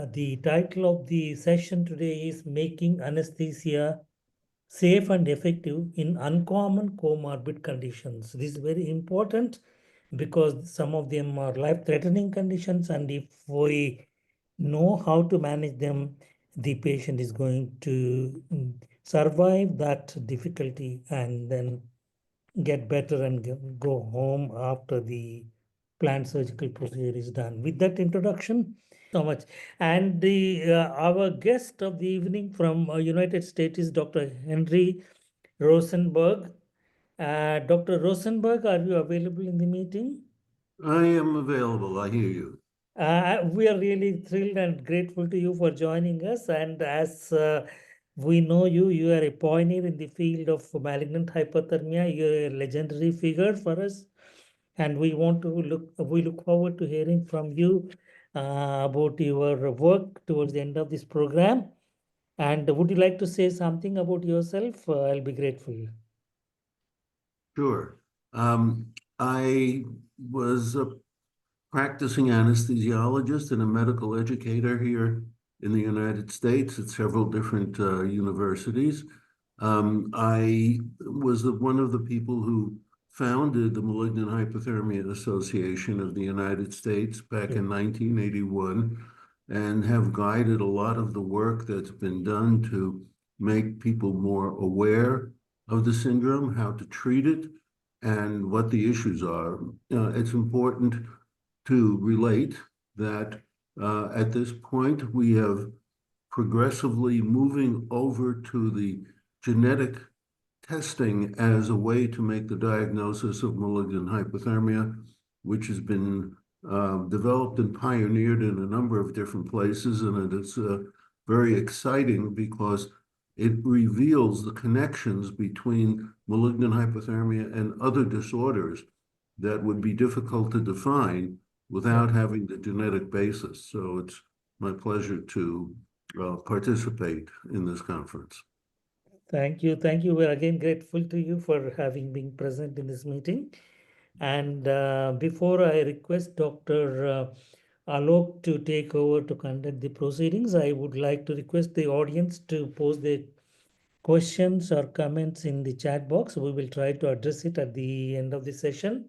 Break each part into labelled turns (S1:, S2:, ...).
S1: The title of the session today is Making Anesthesia Safe and Effective in Uncommon Comorbid Conditions. This is very important because some of them are life-threatening conditions, and if we know how to manage them, the patient is going to survive that difficulty and then get better and go home after the planned surgical procedure is done. With that introduction, so much. And the our guest of the evening from United States is Dr. Henry Rosenberg. Dr. Rosenberg, are you available in the meeting?
S2: I am available. I hear you.
S1: We are really thrilled and grateful to you for joining us. And as we know you, you are a pioneer in the field of malignant hyperthermia. You're a legendary figure for us. And we look forward to hearing from you about your work towards the end of this program. And would you like to say something about yourself? I'll be grateful.
S2: Sure. I was a practicing anesthesiologist and a medical educator here in the United States at several different universities. I was one of the people who founded the Malignant Hyperthermia Association of the United States back in 1981 and have guided a lot of the work that's been done to make people more aware of the syndrome, how to treat it, and what the issues are. It's important to relate that at this point we have progressively moving over to the genetic testing as a way to make the diagnosis of malignant hyperthermia, which has been developed and pioneered in a number of different places. And it is very exciting because it reveals the connections between malignant hyperthermia and other disorders that would be difficult to define without having the genetic basis. So it's my pleasure to participate in this conference.
S1: Thank you. Thank you. We're again grateful to you for having been present in this meeting. And before I request Dr. Alok to take over to conduct the proceedings, I would like to request the audience to post their questions or comments in the chat box. We will try to address it at the end of the session.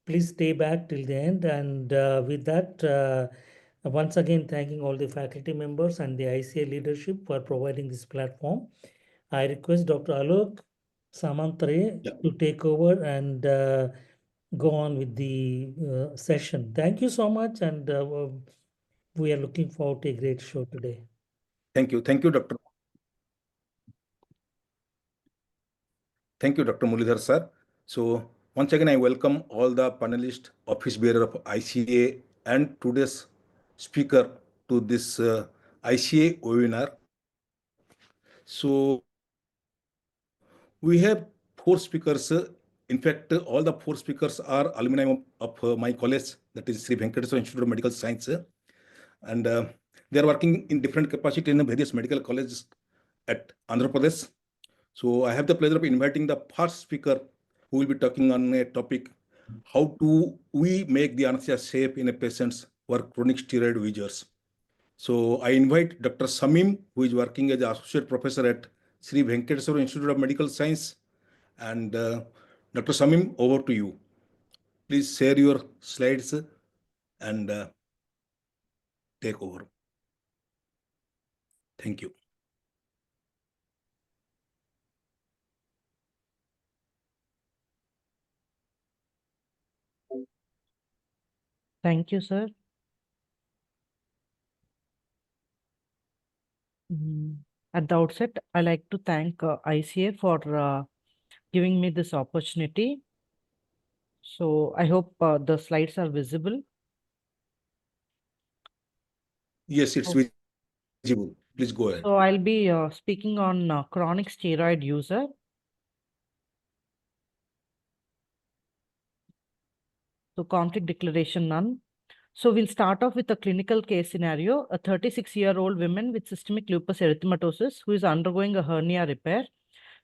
S1: Please stay back till the end. And with that, once again, thanking all the faculty members and the ICA leadership for providing this platform. I request Dr. Alok Samantare to take over and go on with the session. Thank you so much, and we are looking forward to a great show today.
S3: Thank you. Thank you, Dr. Thank you, Dr. Muralidhar, sir. So once again, I welcome all the panelists, office bearer of ICA, and today's speaker to this ICA webinar. So we have 4 speakers. In fact, all the 4 speakers are alumni of my college, that is Sri Venkateswara Institute of Medical Science. And they are working in different capacity in various medical colleges at Andhra Pradesh. So I have the pleasure of inviting the first speaker who will be talking on a topic, how do we make the anesthesia safe in a patients who are chronic steroid users. So I invite Dr. Shameem, who is working as an associate professor at Sri Venkateswara Institute of Medical Science. And Dr. Shameem, over to you. Please share your slides and take over. Thank you.
S4: Thank you, sir. At the outset, I'd like to thank ICA for giving me this opportunity. So I hope the slides are visible.
S3: Yes, it's visible. Please go ahead.
S4: So I'll be speaking on chronic steroid user. So conflict declaration none. So we'll start off with a clinical case scenario, a 36-year-old woman with systemic lupus erythematosus who is undergoing a hernia repair.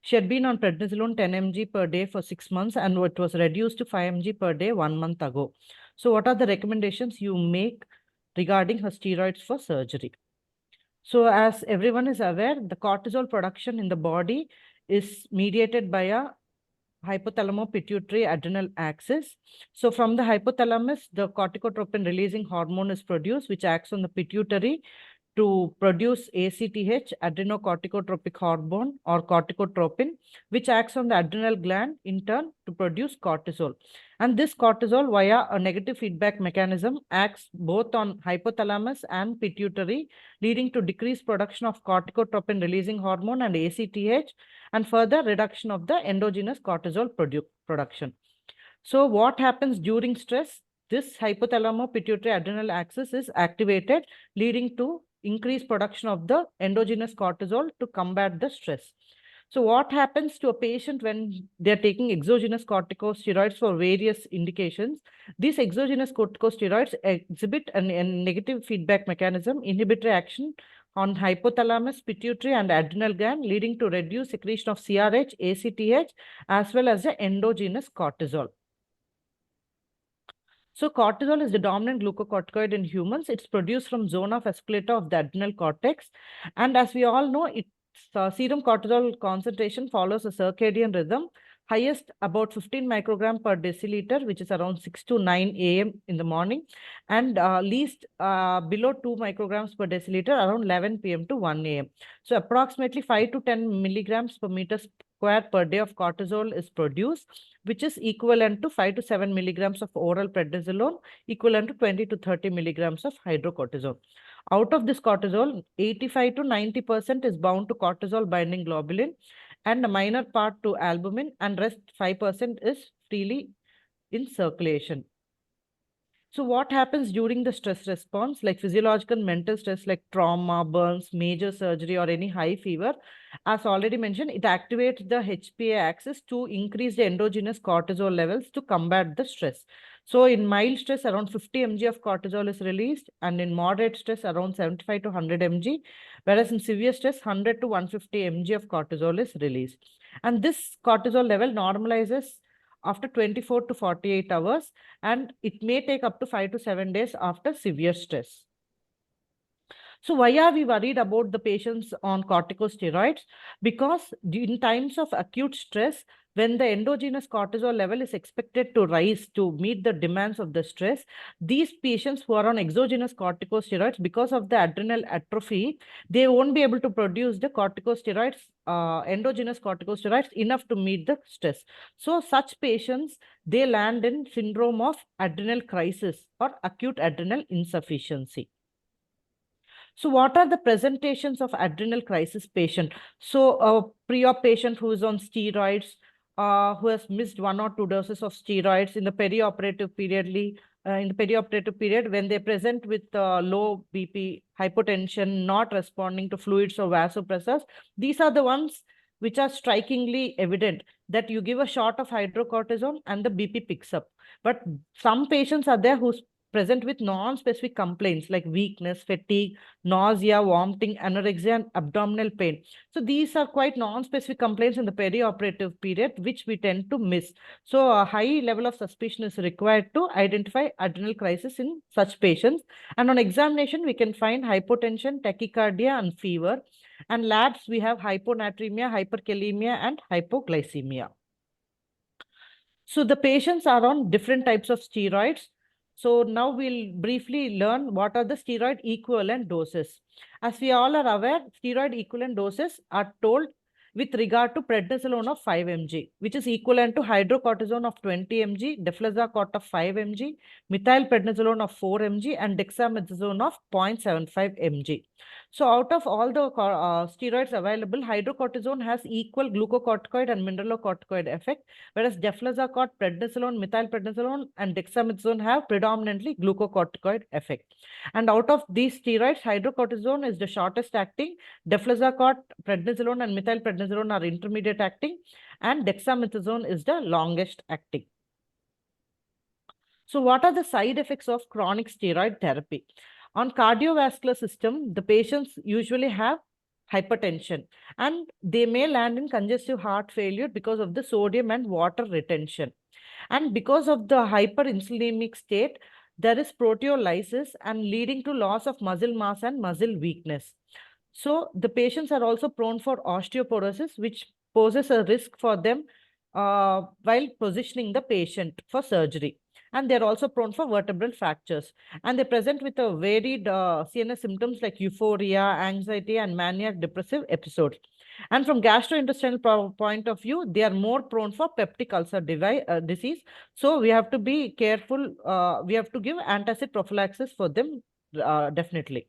S4: She had been on prednisolone 10 mg per day for 6 months and it was reduced to 5 mg per day 1 month ago. So what are the recommendations you make regarding her steroids for surgery. So as everyone is aware, the cortisol production in the body is mediated by a hypothalamo-pituitary adrenal axis. So from the hypothalamus, the corticotropin releasing hormone is produced, which acts on the pituitary to produce ACTH, adrenocorticotropic hormone, or corticotropin, which acts on the adrenal gland in turn to produce cortisol. And this cortisol, via a negative feedback mechanism, acts both on hypothalamus and pituitary, leading to decreased production of corticotropin releasing hormone and ACTH, and further reduction of the endogenous cortisol production. So what happens during stress? This hypothalamo-pituitary adrenal axis is activated, leading to increased production of the endogenous cortisol to combat the stress. So what happens to a patient when they're taking exogenous corticosteroids for various indications? These exogenous corticosteroids exhibit a negative feedback mechanism, inhibitory action on hypothalamus, pituitary, and adrenal gland, leading to reduced secretion of CRH, ACTH, as well as the endogenous cortisol. So cortisol is the dominant glucocorticoid in humans. It's produced from zona vasculata of the adrenal cortex. And as we all know, its serum cortisol concentration follows a circadian rhythm, highest about 15 microgram per deciliter, which is around 6 to 9 a.m. in the morning, and least below 2 micrograms per deciliter around 11 p.m. to 1 a.m. So approximately 5 to 10 milligrams per meter square per day of cortisol is produced, which is equivalent to 5 to 7 milligrams of oral prednisolone, equivalent to 20 to 30 milligrams of hydrocortisone. Out of this cortisol, 85 to 90% is bound to cortisol binding globulin, and a minor part to albumin, and rest 5% is freely in circulation. So what happens during the stress response, like physiological and mental stress, like trauma, burns, major surgery, or any high fever? As already mentioned, it activates the HPA axis to increase the endogenous cortisol levels to combat the stress. So in mild stress, around 50 mg of cortisol is released, and in moderate stress, around 75 to 100 mg, whereas in severe stress, 100 to 150 mg of cortisol is released. And this cortisol level normalizes after 24 to 48 hours, and it may take up to 5 to 7 days after severe stress. So why are we worried about the patients on corticosteroids? Because in times of acute stress, when the endogenous cortisol level is expected to rise to meet the demands of the stress, these patients who are on exogenous corticosteroids, because of the adrenal atrophy, they won't be able to produce the corticosteroids, endogenous corticosteroids enough to meet the stress. So such patients, they land in syndrome of adrenal crisis or acute adrenal insufficiency. So what are the presentations of adrenal crisis patient? So a pre-op patient who is on steroids, who has missed 1 or 2 doses of steroids in the perioperative period, when they present with low BP, hypotension, not responding to fluids or vasopressors, these are the ones which are strikingly evident that you give a shot of hydrocortisone and the BP picks up. But some patients are there who present with non-specific complaints like weakness, fatigue, nausea, vomiting, anorexia, and abdominal pain. So these are quite non-specific complaints in the perioperative period, which we tend to miss. So a high level of suspicion is required to identify adrenal crisis in such patients. And on examination, we can find hypotension, tachycardia, and fever. And labs, we have hyponatremia, hyperkalemia, and hypoglycemia. So the patients are on different types of steroids. So now we'll briefly learn what are the steroid equivalent doses. As we all are aware, steroid equivalent doses are told with regard to prednisolone of 5 mg, which is equivalent to hydrocortisone of 20 mg, deflazacort of 5 mg, methylprednisolone of 4 mg, and dexamethasone of 0.75 mg. So out of all the steroids available, hydrocortisone has equal glucocorticoid and mineralocorticoid effect, whereas deflazacort, prednisolone, methylprednisolone, and dexamethasone have predominantly glucocorticoid effect. And out of these steroids, hydrocortisone is the shortest acting, deflazacort, prednisolone, and methylprednisolone are intermediate acting, and dexamethasone is the longest acting. So what are the side effects of chronic steroid therapy? On cardiovascular system, the patients usually have hypertension, and they may land in congestive heart failure because of the sodium and water retention. And because of the hyperinsulinemic state, there is proteolysis and leading to loss of muscle mass and muscle weakness. So the patients are also prone for osteoporosis, which poses a risk for them while positioning the patient for surgery. And they're also prone for vertebral fractures. And they present with a varied CNS symptoms like euphoria, anxiety, and maniac depressive episodes. And from gastrointestinal point of view, they are more prone for peptic ulcer disease. So we have to be careful. We have to give antacid prophylaxis for them, definitely.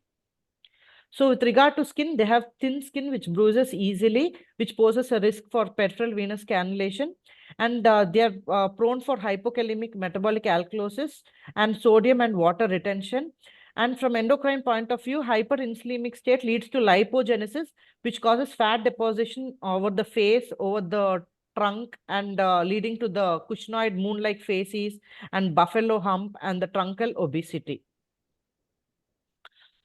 S4: So with regard to skin, they have thin skin which bruises easily, which poses a risk for peripheral venous cannulation. And they are prone for hypokalemic metabolic alkalosis and sodium and water retention. And from endocrine point of view, hyperinsulinic state leads to lipogenesis, which causes fat deposition over the face, over the trunk, and leading to the cushingoid moon-like facies and buffalo hump and the truncal obesity.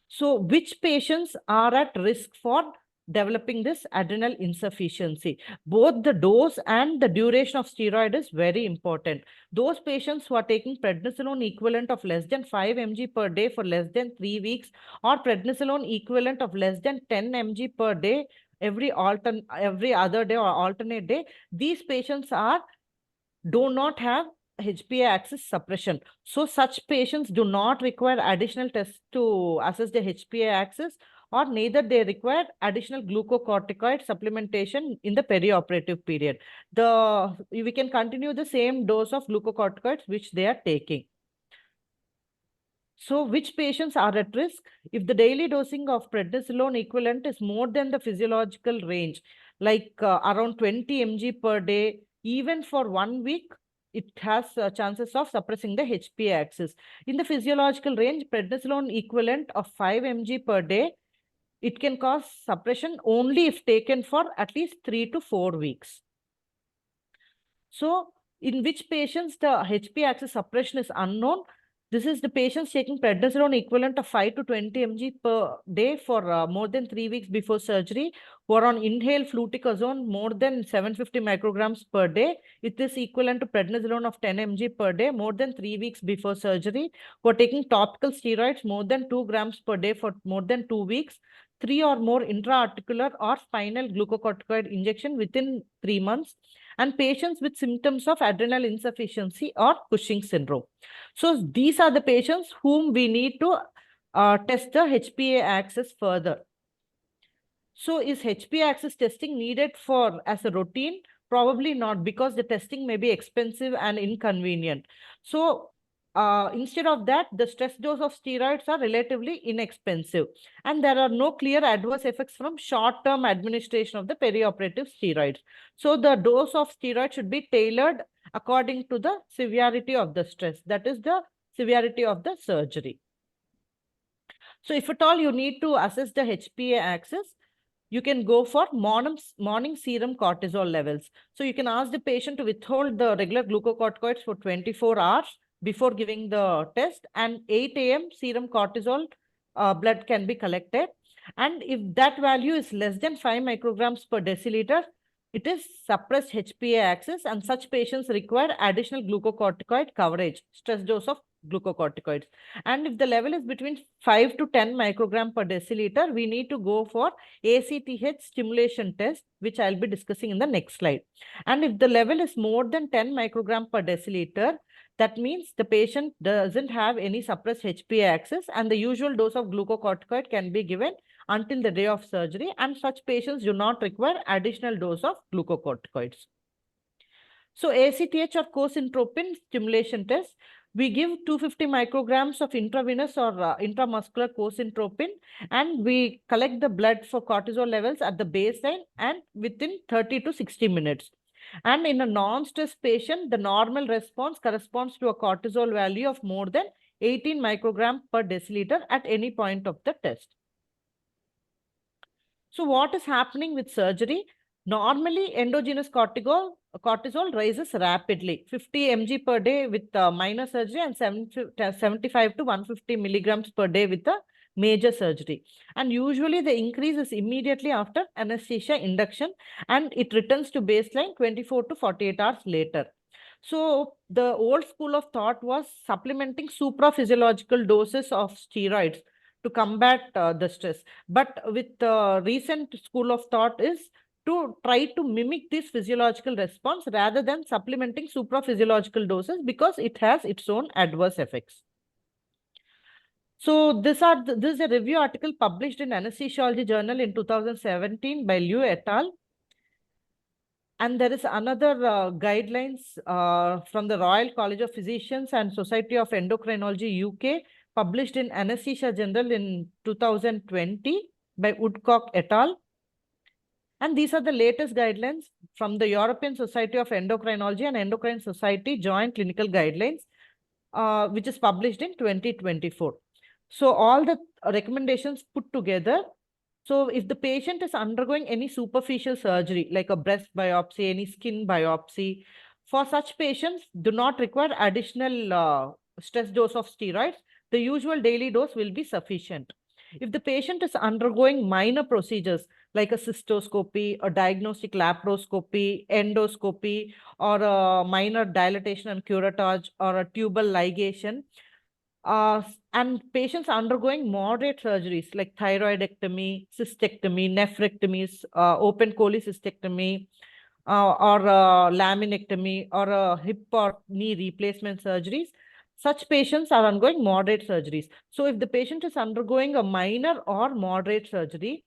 S4: So which patients are at risk for developing this adrenal insufficiency? Both the dose and the duration of steroid is very important. Those patients who are taking prednisolone equivalent of less than 5 mg per day for less than 3 weeks, or prednisolone equivalent of less than 10 mg per day every other day or alternate day, these patients do not have HPA axis suppression. So such patients do not require additional tests to assess the HPA axis, or neither they require additional glucocorticoid supplementation in the perioperative period. We can continue the same dose of glucocorticoids which they are taking. So which patients are at risk? If the daily dosing of prednisolone equivalent is more than the physiological range, like around 20 mg per day, even for 1 week, it has chances of suppressing the HPA axis. In the physiological range, prednisolone equivalent of 5 mg per day, it can cause suppression only if taken for at least 3 to 4 weeks. So in which patients the HPA axis suppression is unknown? This is the patients taking prednisolone equivalent of 5 to 20 mg per day for more than 3 weeks before surgery, who are on inhaled fluticasone more than 750 micrograms per day. It is equivalent to prednisolone of 10 mg per day more than 3 weeks before surgery, who are taking topical steroids more than 2 grams per day for more than 2 weeks, 3 or more intra-articular or spinal glucocorticoid injection within 3 months, and patients with symptoms of adrenal insufficiency or Cushing syndrome. So these are the patients whom we need to test the HPA axis further. So is HPA axis testing needed as a routine? Probably not, because the testing may be expensive and inconvenient. So instead of that, the stress dose of steroids are relatively inexpensive, and there are no clear adverse effects from short-term administration of the perioperative steroids. So the dose of steroid should be tailored according to the severity of the stress, that is the severity of the surgery. So if at all you need to assess the HPA axis, you can go for morning serum cortisol levels. So you can ask the patient to withhold the regular glucocorticoids for 24 hours before giving the test, and 8 a.m. serum cortisol blood can be collected. And if that value is less than 5 micrograms per deciliter, it is suppressed HPA axis, and such patients require additional glucocorticoid coverage, stress dose of glucocorticoids. And if the level is between 5 to 10 microgram per deciliter, we need to go for ACTH stimulation test, which I'll be discussing in the next slide. And if the level is more than 10 microgram per deciliter, that means the patient doesn't have any suppressed HPA axis, and the usual dose of glucocorticoid can be given until the day of surgery, and such patients do not require additional dose of glucocorticoids. So ACTH or cosintropin stimulation test, we give 250 micrograms of intravenous or intramuscular cosintropin, and we collect the blood for cortisol levels at the baseline and within 30 to 60 minutes. And in a non-stress patient, the normal response corresponds to a cortisol value of more than 18 microgram per deciliter at any point of the test. So what is happening with surgery? Normally, endogenous cortisol rises rapidly, 50 mg per day with minor surgery and 75 to 150 milligrams per day with the major surgery. And usually the increase is immediately after anesthesia induction, and it returns to baseline 24 to 48 hours later. So the old school of thought was supplementing supraphysiological doses of steroids to combat the stress. But with the recent school of thought is to try to mimic this physiological response rather than supplementing supraphysiological doses, because it has its own adverse effects. So this is a review article published in Anesthesiology Journal in 2017 by Liu et al. And there is another guidelines from the Royal College of Physicians and Society of Endocrinology UK, published in Anesthesia General in 2020 by Woodcock et al. And these are the latest guidelines from the European Society of Endocrinology and Endocrine Society Joint Clinical Guidelines, which is published in 2024. So all the recommendations put together. So if the patient is undergoing any superficial surgery, like a breast biopsy, any skin biopsy, for such patients do not require additional stress dose of steroids. The usual daily dose will be sufficient. If the patient is undergoing minor procedures like a cystoscopy, a diagnostic laparoscopy, endoscopy, or a minor dilatation and curettage, or a tubal ligation, and patients undergoing moderate surgeries like thyroidectomy, cystectomy, nephrectomies, open cholecystectomy, or laminectomy, or hip or knee replacement surgeries, such patients are undergoing moderate surgeries. So if the patient is undergoing a minor or moderate surgery,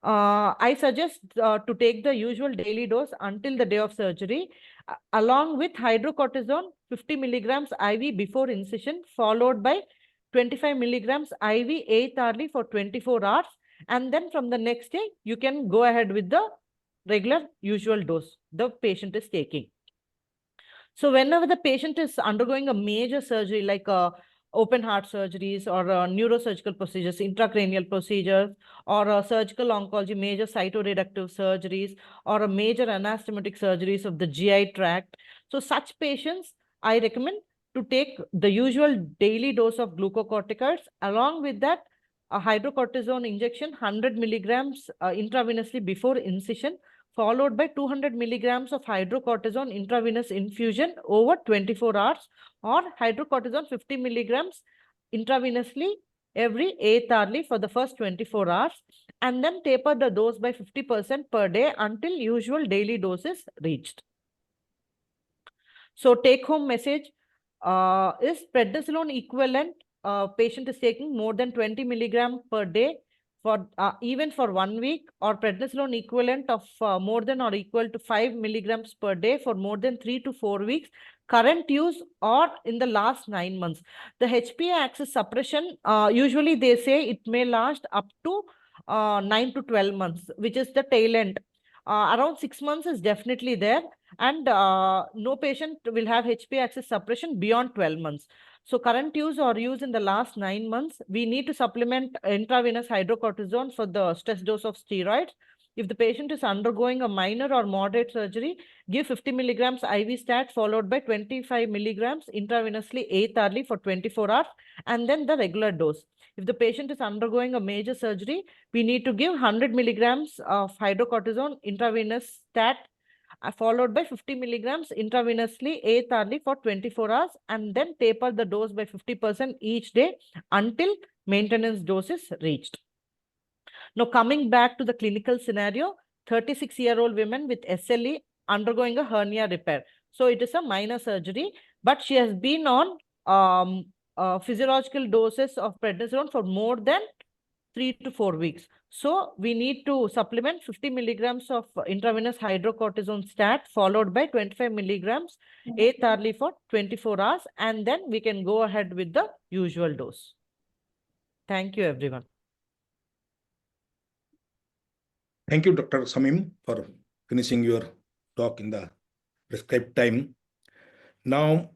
S4: I suggest to take the usual daily dose until the day of surgery, along with hydrocortisone 50 milligrams IV before incision, followed by 25 milligrams IV 8th hourly for 24 hours. And then from the next day, you can go ahead with the regular usual dose the patient is taking. So whenever the patient is undergoing a major surgery like open heart surgeries, or neurosurgical procedures, intracranial procedures, or surgical oncology, major cytoreductive surgeries, or a major anastomotic surgeries of the GI tract, so such patients, I recommend to take the usual daily dose of glucocorticoids. Along with that, a hydrocortisone injection 100 milligrams intravenously before incision, followed by 200 milligrams of hydrocortisone intravenous infusion over 24 hours, or hydrocortisone 50 milligrams intravenously every 8th hourly for the first 24 hours, and then taper the dose by 50% per day until usual daily dose is reached. So take home message is prednisolone equivalent patient is taking more than 20 milligram per day for even for 1 week, or prednisolone equivalent of more than or equal to 5 milligrams per day for more than 3 to 4 weeks, current use or in the last 9 months. The HPA axis suppression, usually they say it may last up to 9 to 12 months, which is the tail end. Around 6 months is definitely there, and no patient will have HPA axis suppression beyond 12 months. So current use or use in the last 9 months, we need to supplement intravenous hydrocortisone for the stress dose of steroids. If the patient is undergoing a minor or moderate surgery, give 50 milligrams IV stat followed by 25 milligrams intravenously 8th hourly for 24 hours, and then the regular dose. If the patient is undergoing a major surgery, we need to give 100 milligrams of hydrocortisone intravenous stat followed by 50 milligrams intravenously 8th hourly for 24 hours, and then taper the dose by 50% each day until maintenance dose is reached. Now coming back to the clinical scenario, 36-year-old woman with SLE undergoing a hernia repair. So it is a minor surgery, but she has been on physiological doses of prednisolone for more than 3 to 4 weeks. So we need to supplement 50 milligrams of intravenous hydrocortisone stat followed by 25 milligrams 8th hourly for 24 hours, and then we can go ahead with the usual dose. Thank you, everyone.
S3: Thank you, Dr. Shameem, for finishing your talk in the prescribed time. Now,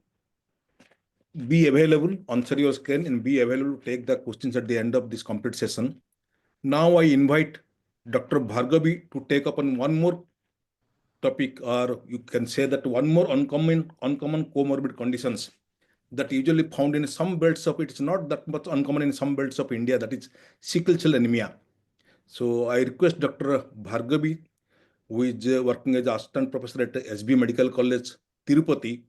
S3: be available, answer your screen, and be available to take the questions at the end of this complete session. Now I invite Dr. Bhargavi to take up on one more topic, or you can say that one more uncommon comorbid conditions that usually found in some belts of, it's not that much uncommon in some belts of India, that is sickle cell anemia. So I request Dr. Bhargavi, who is working as assistant professor at SB Medical College, Tirupati,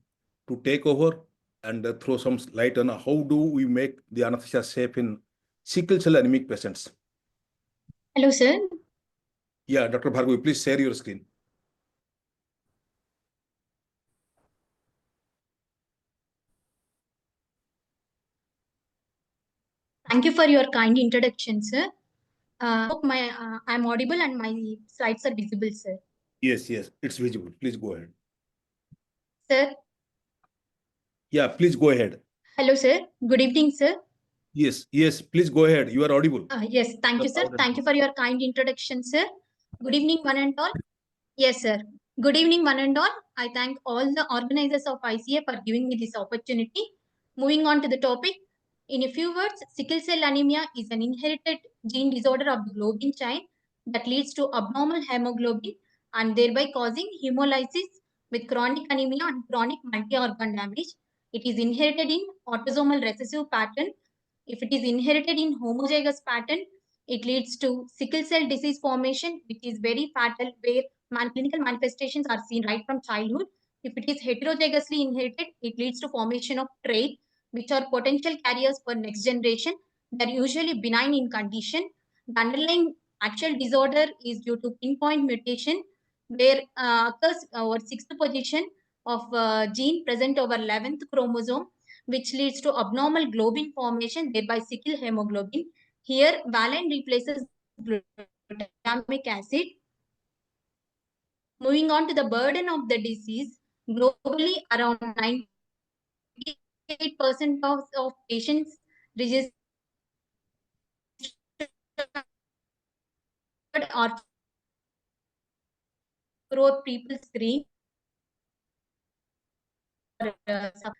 S3: to take over and throw some light on how do we make the anesthesia safe in sickle cell anemic patients.
S5: Hello, sir.
S3: Yeah, Dr. Bhargavi, please share your screen.
S5: Thank you for your kind introduction, sir. Hope I'm audible and my slides are visible, sir.
S3: Yes, it's visible. Please go ahead.
S5: Sir.
S3: Yeah, please go ahead.
S5: Hello, sir. Good evening, sir.
S3: Yes, please go ahead. You are audible.
S5: Yes, thank you, sir. Thank you for your kind introduction, sir. Good evening, one and all. Yes, sir. Good evening, one and all. I thank all the organizers of ICA for giving me this opportunity. Moving on to the topic. In a few words, sickle cell anemia is an inherited gene disorder of the globin chain that leads to abnormal hemoglobin and thereby causing hemolysis with chronic anemia and chronic multi-organ damage. It is inherited in autosomal recessive pattern. If it is inherited in homozygous pattern, it leads to sickle cell disease formation, which is very fatal, where clinical manifestations are seen right from childhood. If it is heterozygously inherited, it leads to formation of traits, which are potential carriers for next generation. They are usually benign in condition. The underlying actual disorder is due to pinpoint mutation, where occurs over 6th position of gene present over 11th chromosome, which leads to abnormal globin formation, thereby sickle hemoglobin. Here, valine replaces glutamic acid. Moving on to the burden of the disease, globally around 98% of patients registered or crore people screen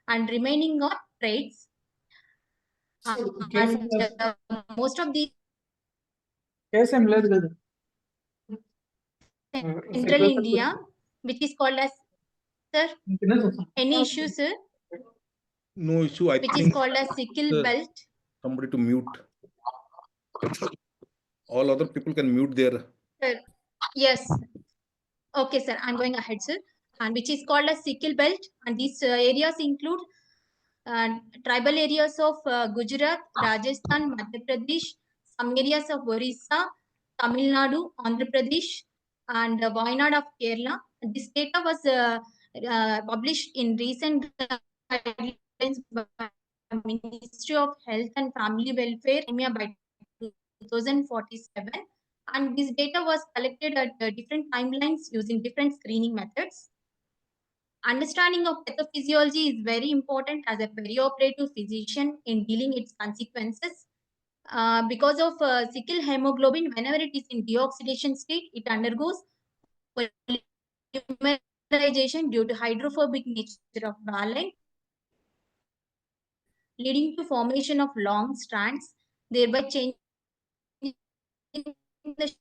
S5: and remaining are traits. Most of these Central India, which is called as, sir, any issue, sir?
S3: No issue. I
S5: which
S3: think
S5: is called as sickle belt.
S3: Somebody to mute. All other people can mute their.
S5: Sir, yes. Okay, sir. I'm going ahead, sir. And which is called as sickle belt. And these areas include tribal areas of Gujarat, Rajasthan, Madhya Pradesh, some areas of Orissa, Tamil Nadu, Andhra Pradesh, and Wayanad of Kerala. This data was published in recent guidelines by Ministry of Health and Family Welfare by 2047. And this data was collected at different timelines using different screening methods. Understanding of pathophysiology is very important as a perioperative physician in dealing its consequences. Because of sickle hemoglobin, whenever it is in deoxidation state, it undergoes polymerization due to hydrophobic nature of valine, leading to formation of long strands, thereby changing the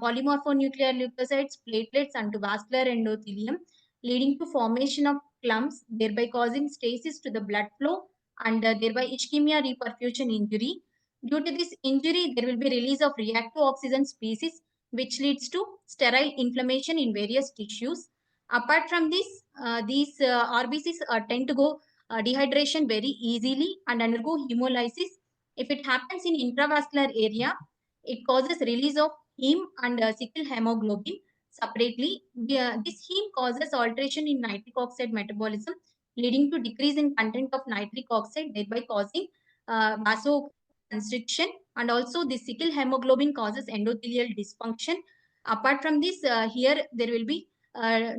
S5: polymorphonuclear leukocytes, platelets, and to vascular endothelium, leading to formation of clumps, thereby causing stasis to the blood flow and thereby ischemia reperfusion injury. Due to this injury, there will be release of reactive oxygen species, which leads to sterile inflammation in various tissues. Apart from this, these RBCs tend to go dehydration very easily and undergo hemolysis. If it happens in intravascular area, it causes release of heme and sickle hemoglobin separately. This heme causes alteration in nitric oxide metabolism, leading to decrease in content of nitric oxide, thereby causing vasoconstriction. And also, the sickle hemoglobin causes endothelial dysfunction. Apart from this, here there will be,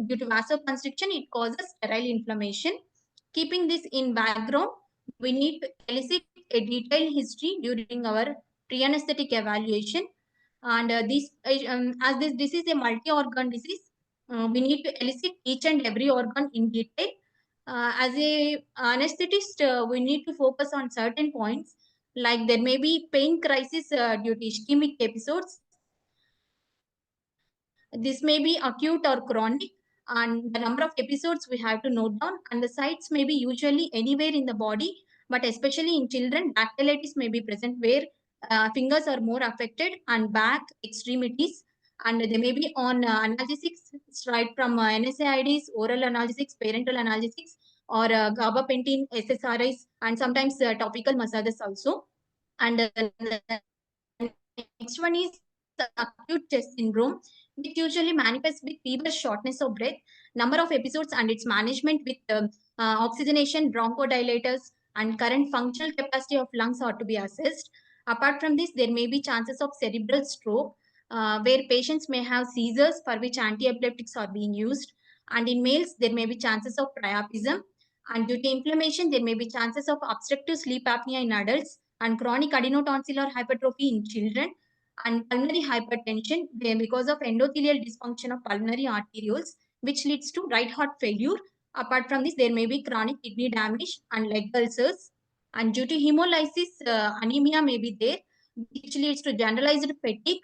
S5: due to vasoconstriction, it causes sterile inflammation. Keeping this in background, we need to elicit a detailed history during our pre-anesthetic evaluation. And this is a multi-organ disease, we need to elicit each and every organ in detail. As a anesthetist, we need to focus on certain points, like there may be pain crisis due to ischemic episodes. This may be acute or chronic, and the number of episodes we have to note down, and the sites may be usually anywhere in the body, but especially in children, dactylitis may be present where fingers are more affected and back extremities, and they may be on analgesics right from NSAIDs, oral analgesics, parenteral analgesics, or gabapentin, SSRIs, and sometimes topical massages also. And the next one is acute chest syndrome, which usually manifests with fever, shortness of breath, number of episodes, and its management with oxygenation, bronchodilators, and current functional capacity of lungs are to be assessed. Apart from this, there may be chances of cerebral stroke, where patients may have seizures for which anti-epileptics are being used. And in males, there may be chances of priapism. And due to inflammation, there may be chances of obstructive sleep apnea in adults and chronic adenotonsillar hypertrophy in children, and pulmonary hypertension because of endothelial dysfunction of pulmonary arterioles, which leads to right heart failure. Apart from this, there may be chronic kidney damage and leg ulcers. And due to hemolysis, anemia may be there, which leads to generalized fatigue.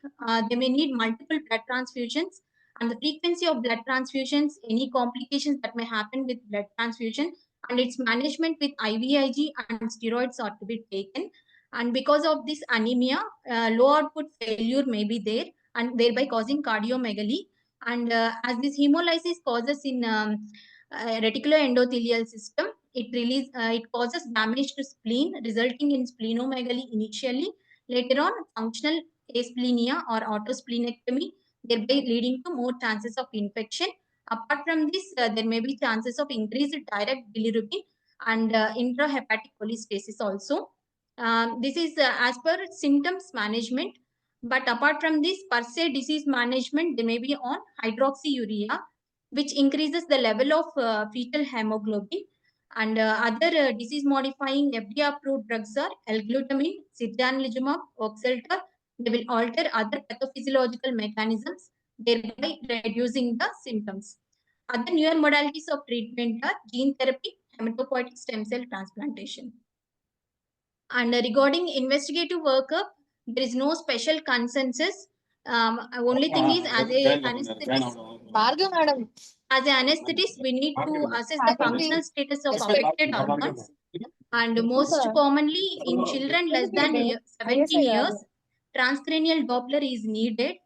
S5: They may need multiple blood transfusions, and the frequency of blood transfusions, any complications that may happen with blood transfusion, and its management with IVIG and steroids are to be taken. And because of this anemia, low output failure may be there, and thereby causing cardiomegaly. And as this hemolysis causes in reticuloendothelial system, it causes damage to spleen, resulting in splenomegaly initially. Later on, functional asplenia or autosplenectomy, thereby leading to more chances of infection. Apart from this, there may be chances of increased direct bilirubin and intrahepatic cholestasis also. This is as per symptoms management. But apart from this, per se disease management, they may be on hydroxyurea, which increases the level of fetal hemoglobin. And other disease-modifying FDA-approved drugs are L-glutamine, sirdanlizumab, oxalter. They will alter other pathophysiological mechanisms, thereby reducing the symptoms. Other newer modalities of treatment are gene therapy, hematopoietic stem cell transplantation. And regarding investigative workup, there is no special consensus. Only thing is, as a anesthetist, we need to assess the functional status of affected organs. And most commonly in children less than 17 years, transcranial Doppler is needed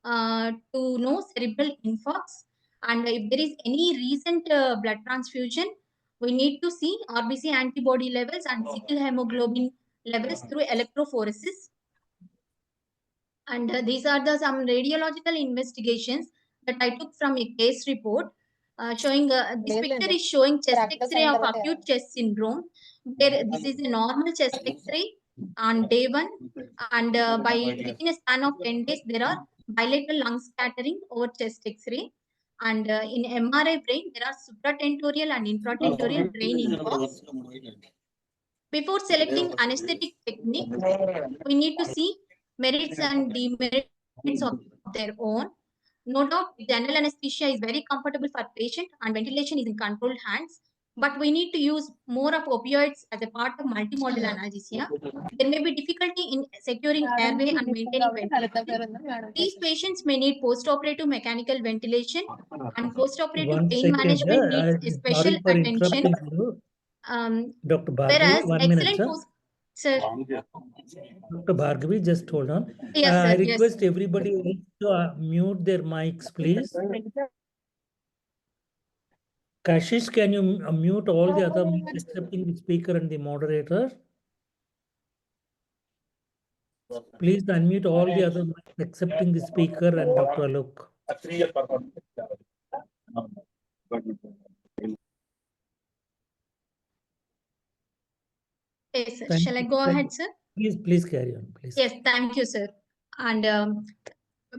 S5: to know cerebral infarcts. And if there is any recent blood transfusion, we need to see RBC antibody levels and fetal hemoglobin levels through electrophoresis. And these are some radiological investigations that I took from a case report showing this picture is showing chest X-ray of acute chest syndrome, where this is a normal chest X-ray on day 1, and within a span of 10 days there are bilateral lung scattering over chest X-ray. And in MRI brain, there are supratentorial and infratentorial brain infarcts. Before selecting anesthetic technique, we need to see merits and demerits of their own. No doubt, general anesthesia is very comfortable for patient and ventilation is in controlled hands. But we need to use more of opioids as a part of multimodal analgesia. There may be difficulty in securing airway and maintaining ventilation. These patients may need post-operative mechanical ventilation, and post-operative pain management needs a special attention.
S1: Dr. Bhargavi,
S5: Whereas
S1: 1 minute, sir.
S5: Sir.
S1: Dr. Bhargavi, just hold on.
S5: Yes, sir.
S1: I request everybody to mute their mics, please. Kashish, can you mute all the other mics excepting the speaker and the moderator? Please unmute all the other mics excepting the speaker and Dr. Alok.
S5: Yes, sir. Shall I go ahead, sir?
S1: Please carry on, please.
S5: Yes, thank you, sir. And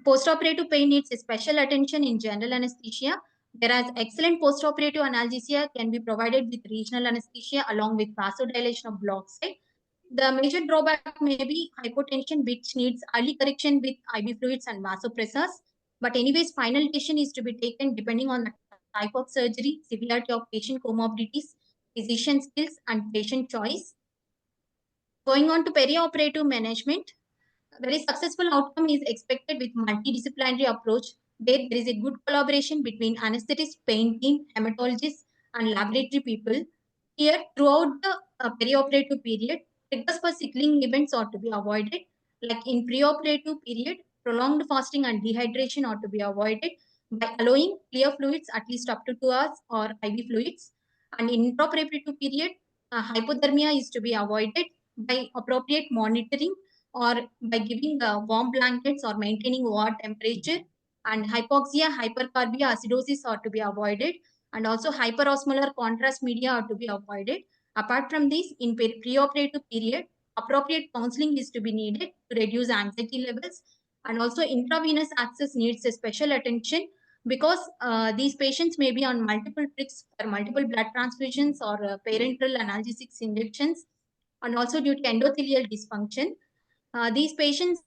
S5: post-operative pain needs special attention in general anesthesia, whereas excellent post-operative analgesia can be provided with regional anesthesia along with vasodilation of block site. The major drawback may be hypotension, which needs early correction with IV fluids and vasopressors. But anyways, final decision is to be taken depending on the type of surgery, severity of patient comorbidities, physician skills, and patient choice. Going on to perioperative management, a very successful outcome is expected with multidisciplinary approach, where there is a good collaboration between anesthetist, pain team, hematologists, and laboratory people. Here, throughout the perioperative period, triggers for sickling events are to be avoided. Like in preoperative period, prolonged fasting and dehydration are to be avoided. by allowing clear fluids at least up to 2 hours or IV fluids. And in intraoperative period, hypothermia is to be avoided by appropriate monitoring or by giving warm blankets or maintaining ward temperature. And hypoxia, hypercarbia, acidosis are to be avoided. And also hyperosmolar contrast media are to be avoided. Apart from this, in preoperative period, appropriate counseling is to be needed to reduce anxiety levels. And also intravenous access needs a special attention because these patients may be on multiple tricks for multiple blood transfusions or parenteral analgesics injections, and also due to endothelial dysfunction. These patients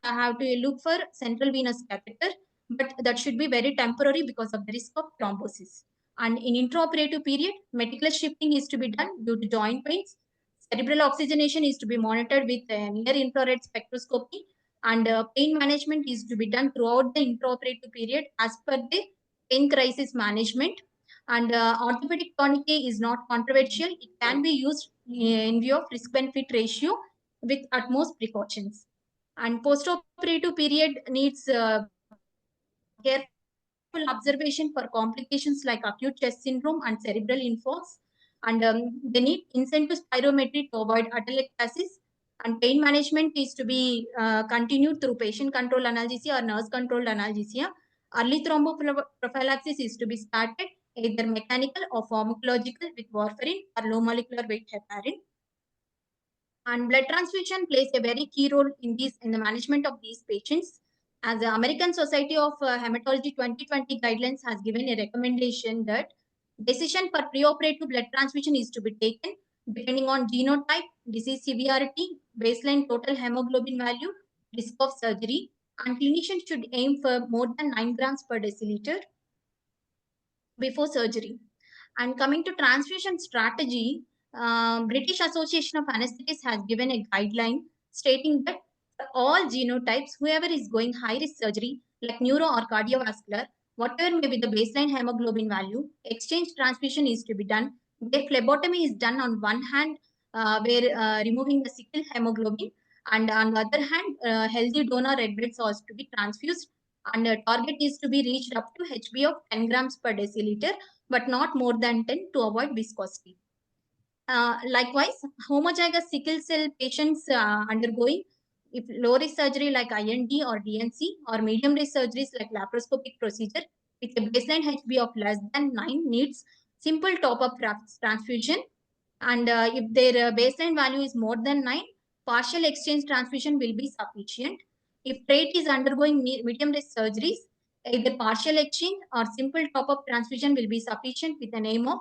S5: have to look for central venous catheter, but that should be very temporary because of the risk of thrombosis. And in intraoperative period, meticulous shifting is to be done due to joint pains. Cerebral oxygenation is to be monitored with near infrared spectroscopy, and pain management is to be done throughout the intraoperative period as per the pain crisis management. And orthopedic tourniquet is not controversial. It can be used in view of risk-benefit ratio with utmost precautions. And post-operative period needs careful observation for complications like acute chest syndrome and cerebral infarcts. And they need incentive spirometry to avoid atelectasis. And pain management is to be continued through patient-controlled analgesia or nurse-controlled analgesia. Early thromboprophylaxis is to be started either mechanical or pharmacological with warfarin or low molecular weight heparin. And blood transfusion plays a very key role in the management of these patients. As the American Society of Hematology 2020 guidelines has given a recommendation that decision for preoperative blood transfusion is to be taken depending on genotype, disease severity, baseline total hemoglobin value, risk of surgery, and clinicians should aim for more than 9 grams per deciliter before surgery. And coming to transfusion strategy, British Association of Anesthetists has given a guideline stating that for all genotypes, whoever is going high-risk surgery, like neuro or cardiovascular, whatever may be the baseline hemoglobin value, exchange transfusion is to be done. Where phlebotomy is done on one hand, where removing the sickle hemoglobin, and on the other hand, healthy donor red blood cells to be transfused. And target is to be reached up to HB of 10 grams per deciliter, but not more than 10 to avoid viscosity. Likewise, homozygous sickle cell patients undergoing if low risk surgery like IND or DNC, or medium risk surgeries like laparoscopic procedure with a baseline HB of less than 9 needs simple top-up transfusion. And if their baseline value is more than 9, partial exchange transfusion will be sufficient. If trait is undergoing medium risk surgeries, either partial exchange or simple top-up transfusion will be sufficient with an aim of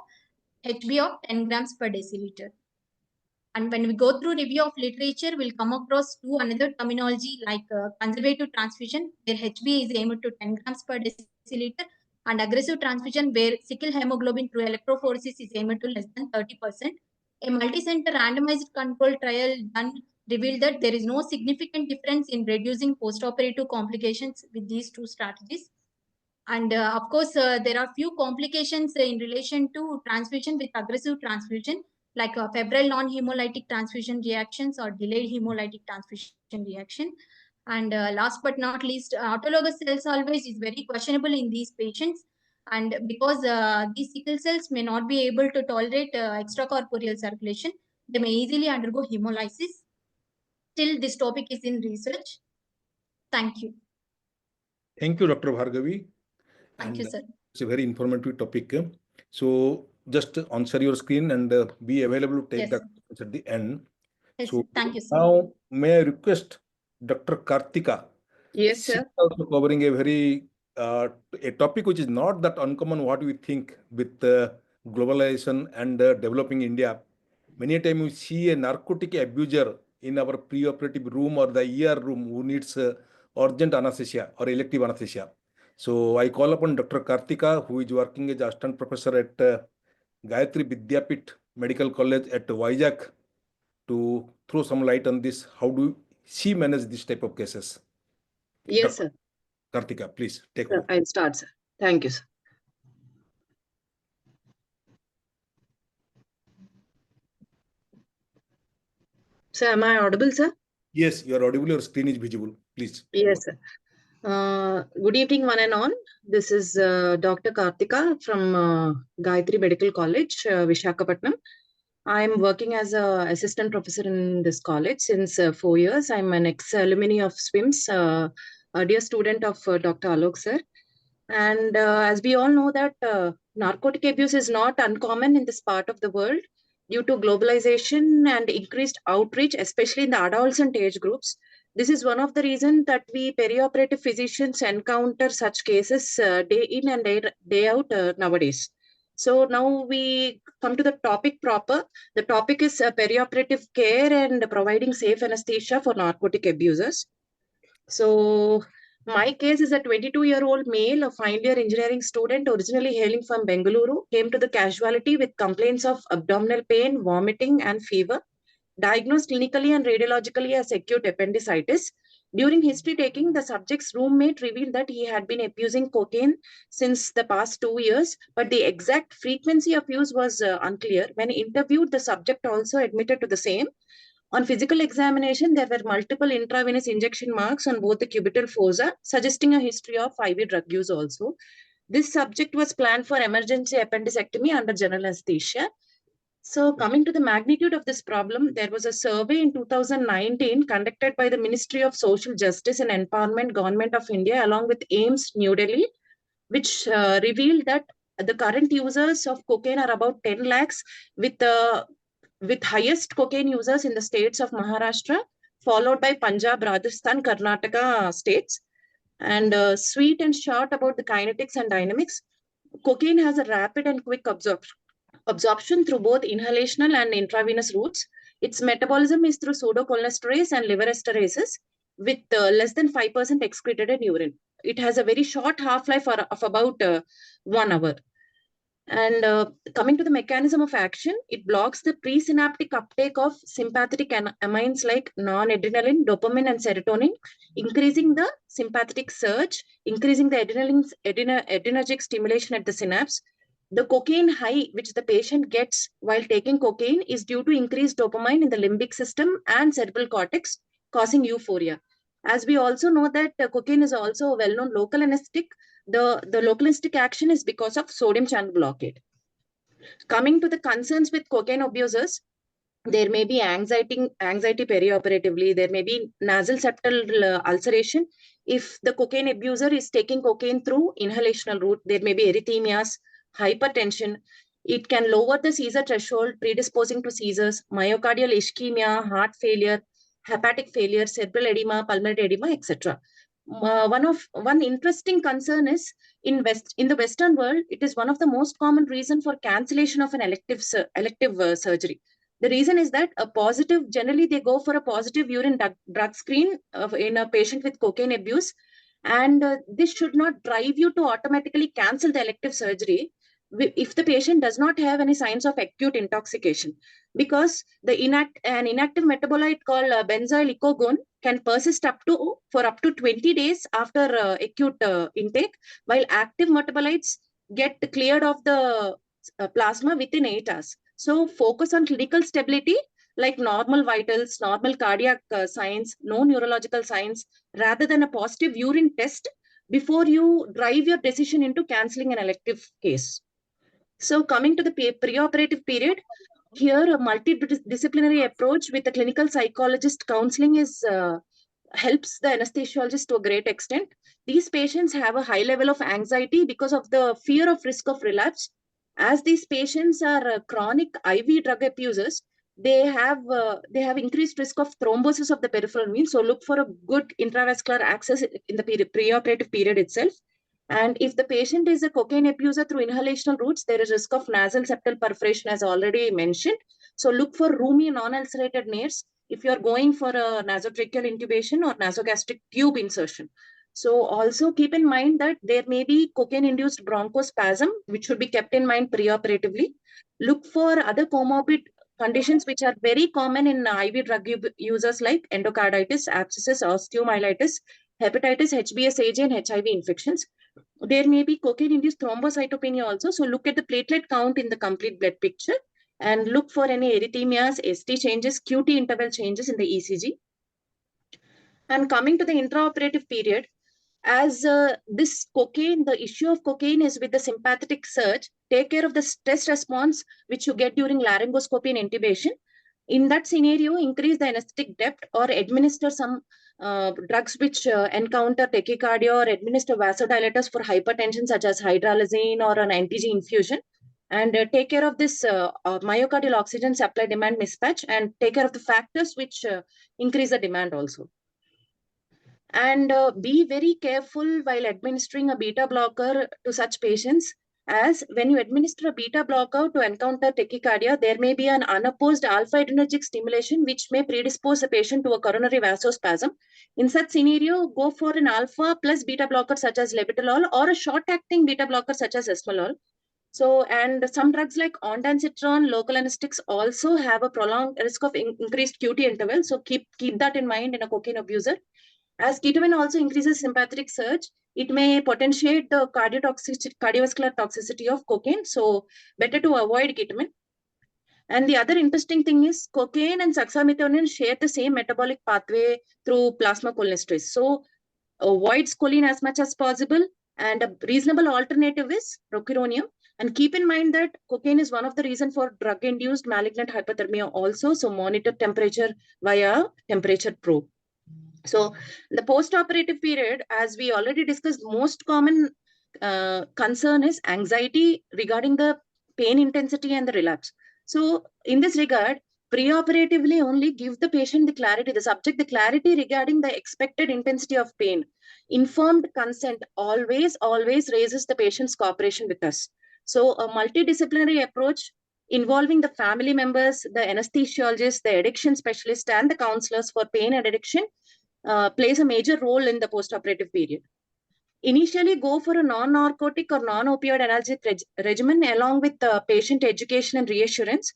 S5: HB of 10 grams per deciliter. And when we go through review of literature, we'll come across another terminology like conservative transfusion, where HB is aimed to 10 grams per deciliter, and aggressive transfusion, where sickle hemoglobin through electrophoresis is aimed to less than 30%. A multi-center randomized control trial done revealed that there is no significant difference in reducing post-operative complications with these two strategies. And of course, there are few complications in relation to transfusion with aggressive transfusion, like febrile non-hemolytic transfusion reactions or delayed hemolytic transfusion reaction. And last but not least, autologous cell salvage is very questionable in these patients. And because these sickle cells may not be able to tolerate extracorporeal circulation, they may easily undergo hemolysis. Still, this topic is in research. Thank you.
S3: Thank you, Dr. Bhargavi.
S5: Thank you, sir.
S3: It's a very informative topic. So just answer your screen and be available to take the questions at the end.
S5: Yes,
S3: So
S5: thank you, sir.
S3: now may I request Dr. Kaarthika?
S6: Yes,
S3: She
S6: sir.
S3: is also covering a very a topic which is not that uncommon what we think with globalization and developing India. Many a time we see a narcotic abuser in our pre-operative room or the ER room who needs urgent anesthesia or elective anesthesia. So I call upon Dr. Kaarthika, who is working as assistant professor at Gayatri Vidyapit Medical College at Vizag, to throw some light on this. How do she manage this type of cases?
S6: Yes,
S3: Dr.
S6: sir.
S3: Kaarthika, please take
S6: Sir,
S3: over.
S6: I'll start, sir. Thank you, sir. Sir, am I audible, sir?
S3: Yes, you are audible. Your screen is visible. Please.
S6: Yes, sir. Good evening, one and all. This is Dr. Kaarthika from Gayatri Medical College, Visakhapatnam. I'm working as an assistant professor in this college since 4 years. I'm an ex-alumni of SWIMS, a dear student of Dr. Alok sir. And as we all know that narcotic abuse is not uncommon in this part of the world due to globalization and increased outreach, especially in the adolescent age groups. This is one of the reasons that we perioperative physicians encounter such cases day in and day out nowadays. So now we come to the topic proper. The topic is perioperative care and providing safe anesthesia for narcotic abusers. So my case is a 22-year-old male, a final-year engineering student, originally hailing from Bengaluru, came to the casualty with complaints of abdominal pain, vomiting, and fever, diagnosed clinically and radiologically as acute appendicitis. During history taking, the subject's roommate revealed that he had been abusing cocaine since the past 2 years, but the exact frequency of use was unclear. When interviewed, the subject also admitted to the same. On physical examination, there were multiple intravenous injection marks on both the cubital fossa, suggesting a history of IV drug use also. This subject was planned for emergency appendicectomy under general anesthesia. So coming to the magnitude of this problem, there was a survey in 2019 conducted by the Ministry of Social Justice and Empowerment, Government of India, along with AIMS, New Delhi, which revealed that the current users of cocaine are about 10 lakhs with highest cocaine users in the states of Maharashtra, followed by Punjab, Rajasthan, Karnataka states. And sweet and short about the kinetics and dynamics. Cocaine has a rapid and quick absorption through both inhalational and intravenous routes. Its metabolism is through pseudocholinesterase and liver esterases with less than 5% excreted in urine. It has a very short half-life of about 1 hour. And coming to the mechanism of action, it blocks the presynaptic uptake of sympathetic amines like non-adrenaline, dopamine, and serotonin, increasing the sympathetic surge, increasing the adrenergic stimulation at the synapse. The cocaine high, which the patient gets while taking cocaine, is due to increased dopamine in the limbic system and cerebral cortex, causing euphoria. As we also know that cocaine is also a well-known local anesthetic, the local anesthetic action is because of sodium channel blockade. Coming to the concerns with cocaine abusers, there may be anxiety perioperatively, there may be nasal septal ulceration. If the cocaine abuser is taking cocaine through inhalational route, there may be erythemias, hypertension. It can lower the seizure threshold, predisposing to seizures, myocardial ischemia, heart failure, hepatic failure, cerebral edema, pulmonary edema, etc. One interesting concern is in the Western world, it is one of the most common reason for cancellation of an elective surgery. The reason is that generally they go for a positive urine drug screen in a patient with cocaine abuse. And this should not drive you to automatically cancel the elective surgery if the patient does not have any signs of acute intoxication, because an inactive metabolite called benzoyl icogone can persist for up to 20 days after acute intake, while active metabolites get cleared of the plasma within 8 hours. So focus on clinical stability like normal vitals, normal cardiac signs, no neurological signs, rather than a positive urine test before you drive your decision into cancelling an elective case. So coming to the preoperative period, here a multidisciplinary approach with a clinical psychologist counseling helps the anesthesiologist to a great extent. These patients have a high level of anxiety because of the fear of risk of relapse. As these patients are chronic IV drug abusers, they have increased risk of thrombosis of the peripheral veins. So look for a good intravascular access in the preoperative period itself. And if the patient is a cocaine abuser through inhalational routes, there is risk of nasal septal perforation as already mentioned. So look for roomy non-ulcerated nares if you're going for a nasotracheal intubation or nasogastric tube insertion. So also keep in mind that there may be cocaine-induced bronchospasm, which should be kept in mind preoperatively. Look for other comorbid conditions which are very common in IV drug users like endocarditis, abscesses, osteomyelitis, hepatitis, HBsAg, and HIV infections. There may be cocaine-induced thrombocytopenia also. So look at the platelet count in the complete blood picture and look for any erythemias, ST changes, QT interval changes in the ECG. And coming to the intraoperative period, As this cocaine, the issue of cocaine is with the sympathetic surge, take care of the stress response which you get during laryngoscopy and intubation. In that scenario, increase the anesthetic depth or administer some drugs which encounter tachycardia, or administer vasodilators for hypertension such as hydralazine or an NTG infusion, and take care of this myocardial oxygen supply demand mismatch, and take care of the factors which increase the demand also. And be very careful while administering a beta blocker to such patients, as when you administer a beta blocker to encounter tachycardia, there may be an unopposed alpha-adrenergic stimulation which may predispose the patient to a coronary vasospasm. In such scenario, go for an alpha plus beta blocker such as labetalol, or a short-acting beta blocker such as esmolol. So, and some drugs like ondansetron, local anesthetics also have a prolonged risk of increased QT interval. So keep that in mind in a cocaine abuser. As ketamine also increases sympathetic surge, it may potentiate the cardiovascular toxicity of cocaine. So better to avoid ketamine. And the other interesting thing is cocaine and succinylcholine share the same metabolic pathway through plasma cholinesterase. So avoid choline as much as possible. And a reasonable alternative is rocuronium. And keep in mind that cocaine is one of the reasons for drug-induced malignant hyperthermia also. So monitor temperature via temperature probe. So the post-operative period, as we already discussed, most common concern is anxiety regarding the pain intensity and the relapse. So in this regard, preoperatively only give the patient the clarity, the subject the clarity regarding the expected intensity of pain. Informed consent always raises the patient's cooperation with us. So a multidisciplinary approach involving the family members, the anesthesiologist, the addiction specialist, and the counselors for pain and addiction plays a major role in the post-operative period. Initially, go for a non-narcotic or non-opioid analgesic regimen along with patient education and reassurance.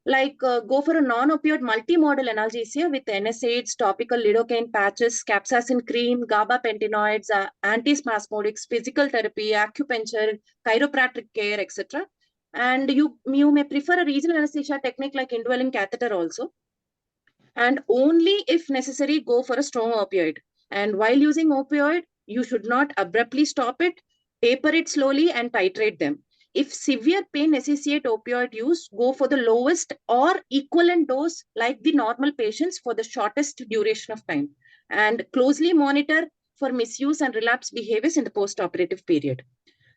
S6: Like go for a non-opioid multimodal analgesia with NSAIDs, topical lidocaine patches, capsaicin cream, gabapentinoids, antispasmodics, physical therapy, acupuncture, chiropractic care, etc. And you may prefer a regional anesthesia technique like indwelling catheter also. And only if necessary, go for a strong opioid. And while using opioid, you should not abruptly stop it, taper it slowly and titrate them. If severe pain necessitates opioid use, go for the lowest or equivalent dose like the normal patients for the shortest duration of time. And closely monitor for misuse and relapse behaviors in the post-operative period.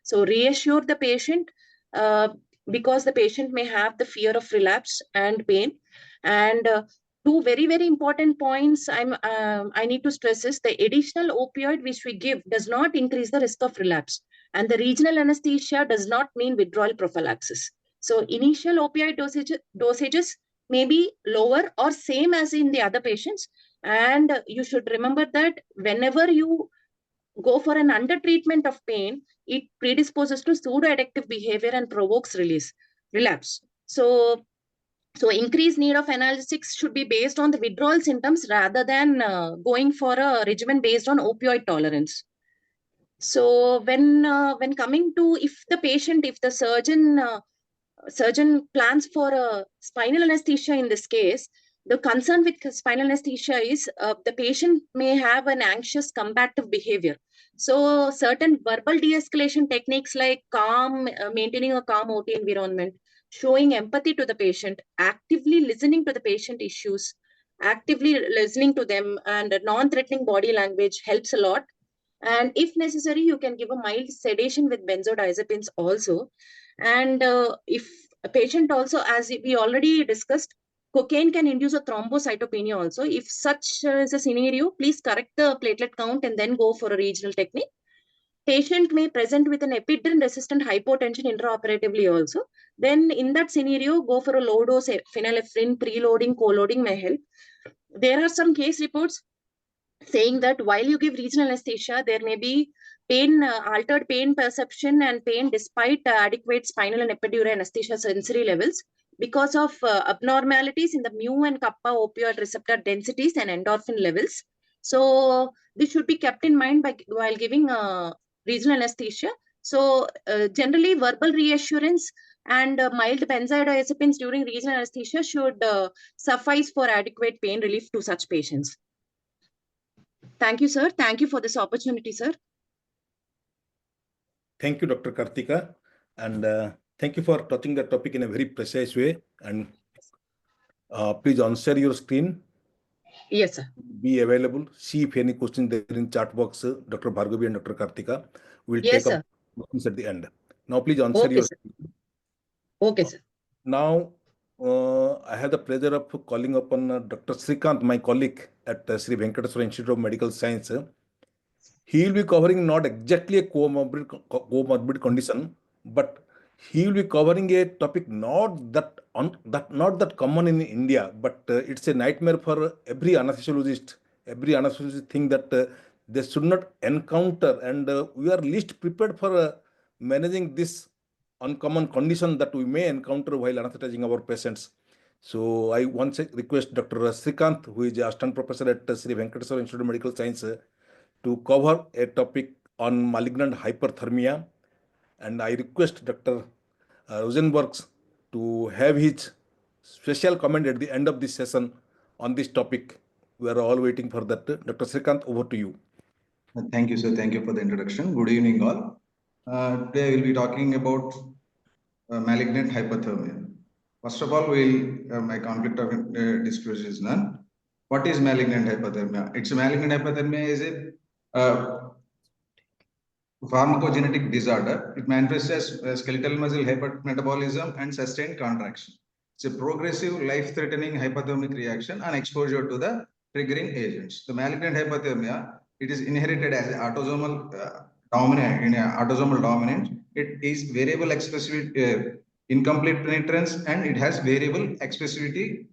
S6: So reassure the patient because the patient may have the fear of relapse and pain. And two very, very important points I need to stress is the additional opioid which we give does not increase the risk of relapse. And the regional anesthesia does not mean withdrawal prophylaxis. So initial opioid dosages may be lower or same as in the other patients. And you should remember that whenever you go for an under-treatment of pain, it predisposes to pseudo-addictive behavior and provokes relapse. So increased need of analgesics should be based on the withdrawal symptoms rather than going for a regimen based on opioid tolerance. So when coming to if the surgeon plans for a spinal anesthesia in this case, the concern with spinal anesthesia is the patient may have an anxious combative behavior. So certain verbal de-escalation techniques like maintaining a calm OT environment, showing empathy to the patient, actively listening to the patient issues, actively listening to them, and non-threatening body language helps a lot. And if necessary, you can give a mild sedation with benzodiazepines also. And if a patient also, as we already discussed, cocaine can induce a thrombocytopenia also. If such is a scenario, please correct the platelet count and then go for a regional technique. Patient may present with an epidural-resistant hypotension intraoperatively also. Then in that scenario, go for a low-dose phenylephrine, preloading, co-loading may help. There are some case reports saying that while you give regional anesthesia, there may be altered pain perception and pain despite adequate spinal and epidural anesthesia sensory levels because of abnormalities in the mu and kappa opioid receptor densities and endorphin levels. So this should be kept in mind while giving regional anesthesia. So generally verbal reassurance and mild benzodiazepines during regional anesthesia should suffice for adequate pain relief to such patients. Thank you, sir. Thank you for this opportunity, sir.
S3: Thank you, Dr. Kaarthika, and thank you for touching the topic in a very precise way. And please answer your screen.
S6: Yes, sir.
S3: Be available. See if any questions there in chat box, Dr. Bhargavi and Dr. Kaarthika. We'll
S6: Yes,
S3: take
S6: sir.
S3: up questions at the end. Now, please answer
S6: Okay,
S3: your
S6: sir. Okay, sir.
S3: Now, I have the pleasure of calling upon Dr. Srikanth, my colleague at Sri Venkateswara Institute of Medical Science. He will be covering not exactly a comorbid condition, but he will be covering a topic not that common in India, but it's a nightmare for every anesthesiologist. Every anesthesiologist think that they should not encounter, and we are least prepared for managing this uncommon condition that we may encounter while anesthetizing our patients. So I once request Dr. Srikanth, who is assistant professor at Sri Venkateswara Institute of Medical Science, to cover a topic on malignant hyperthermia. And I request Dr. Rosenberg to have his special comment at the end of this session on this topic. We are all waiting for that. Dr. Srikanth, over to you.
S7: Thank you, sir. Thank you for the introduction. Good evening, all. Today I will be talking about malignant hyperthermia. First of all, my conflict of disclosure is none. What is malignant hyperthermia? It's a malignant hyperthermia is a pharmacogenetic disorder. It manifests as skeletal muscle hypermetabolism and sustained contraction. It's a progressive, life-threatening hypothermic reaction on exposure to the triggering agents. The malignant hypothermia, it is inherited as an autosomal dominant. It is variable expressivity, incomplete penetrance, and it has variable expressivity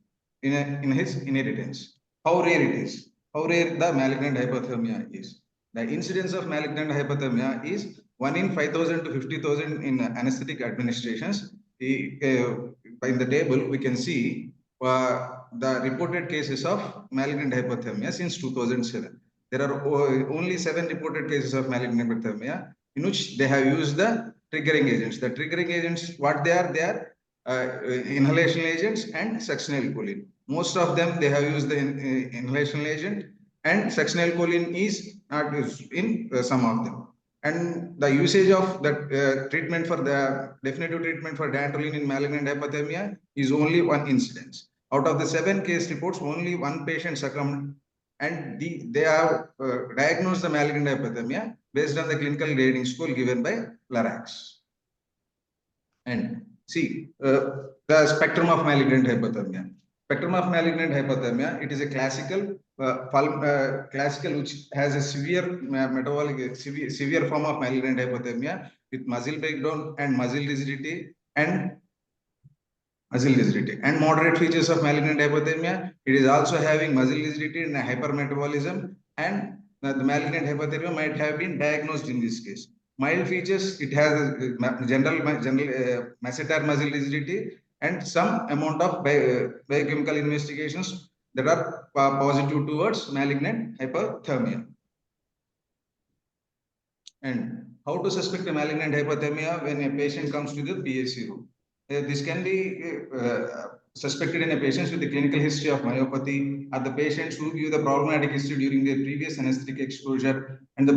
S7: in his inheritance. How rare it is? How rare the malignant hypothermia is? The incidence of malignant hypothermia is 1 in 5,000 to 50,000 in anesthetic administrations. In the table, we can see the reported cases of malignant hypothermia since 2007. There are only 7 reported cases of malignant hypothermia in which they have used the triggering agents. The triggering agents, what they are inhalation agents and succinyl choline. Most of them, they have used the inhalation agent, and succinyl choline is not used in some of them. And the usage of the treatment for the definitive treatment for dantrolene in malignant hypothermia is only 1 incidence. Out of the 7 case reports, only 1 patient succumbed, and they have diagnosed the malignant hypothermia based on the clinical grading score given by Larax. And see the spectrum of malignant hypothermia. Spectrum of malignant hypothermia, it is a classical which has a severe metabolic severe form of malignant hypothermia with muscle breakdown and muscle rigidity and moderate features of malignant hypothermia. It is also having muscle rigidity and hypermetabolism, and the malignant hypothermia might have been diagnosed in this case. Mild features, it has general masseter muscle rigidity and some amount of biochemical investigations that are positive towards malignant hyperthermia. And how to suspect a malignant hypothermia when a patient comes to the PSC room? This can be suspected in a patient with a clinical history of myopathy, or the patients who give the problematic history during their previous anesthetic exposure, and the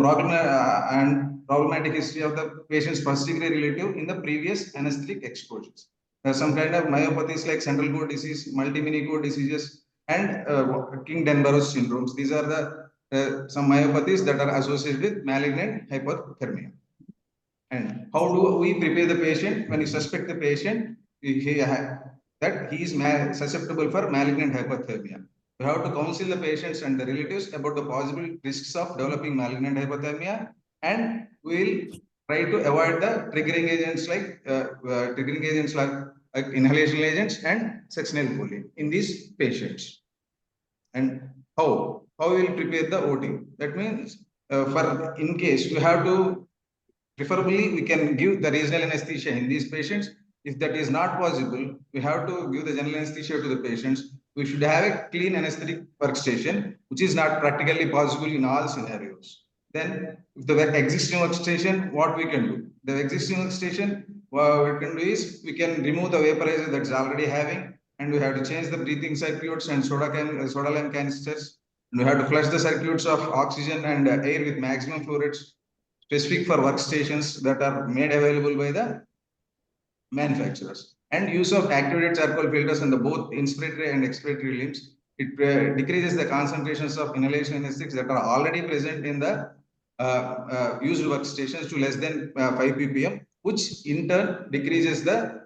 S7: problematic history of the patient's first degree relative in the previous anesthetic exposures. Some kind of myopathies like central core disease, multi-mini core diseases, and King-Denborough's syndromes. These are the some myopathies that are associated with malignant hyperthermia. And how do we prepare the patient when we suspect the patient that he is susceptible for malignant hyperthermia? We have to counsel the patients and the relatives about the possible risks of developing malignant hyperthermia, and we will try to avoid the triggering agents like inhalation agents and succinyl choline in these patients. And how we will prepare the OT? That means for in case we have to, preferably we can give the regional anesthesia in these patients. If that is not possible, we have to give the general anesthesia to the patients. We should have a clean anesthetic workstation, which is not practically possible in all scenarios. Then if the existing workstation, what we can do? The existing workstation, what we can do is we can remove the vaporizer that's already having, and we have to change the breathing circuits and soda lime canisters. And we have to flush the circuits of oxygen and air with maximum flow rates. specific for workstations that are made available by the manufacturers. And use of activated charcoal filters in the both inspiratory and expiratory limbs. It decreases the concentrations of inhalation anesthetics that are already present in the used workstations to less than 5 ppm, which in turn decreases the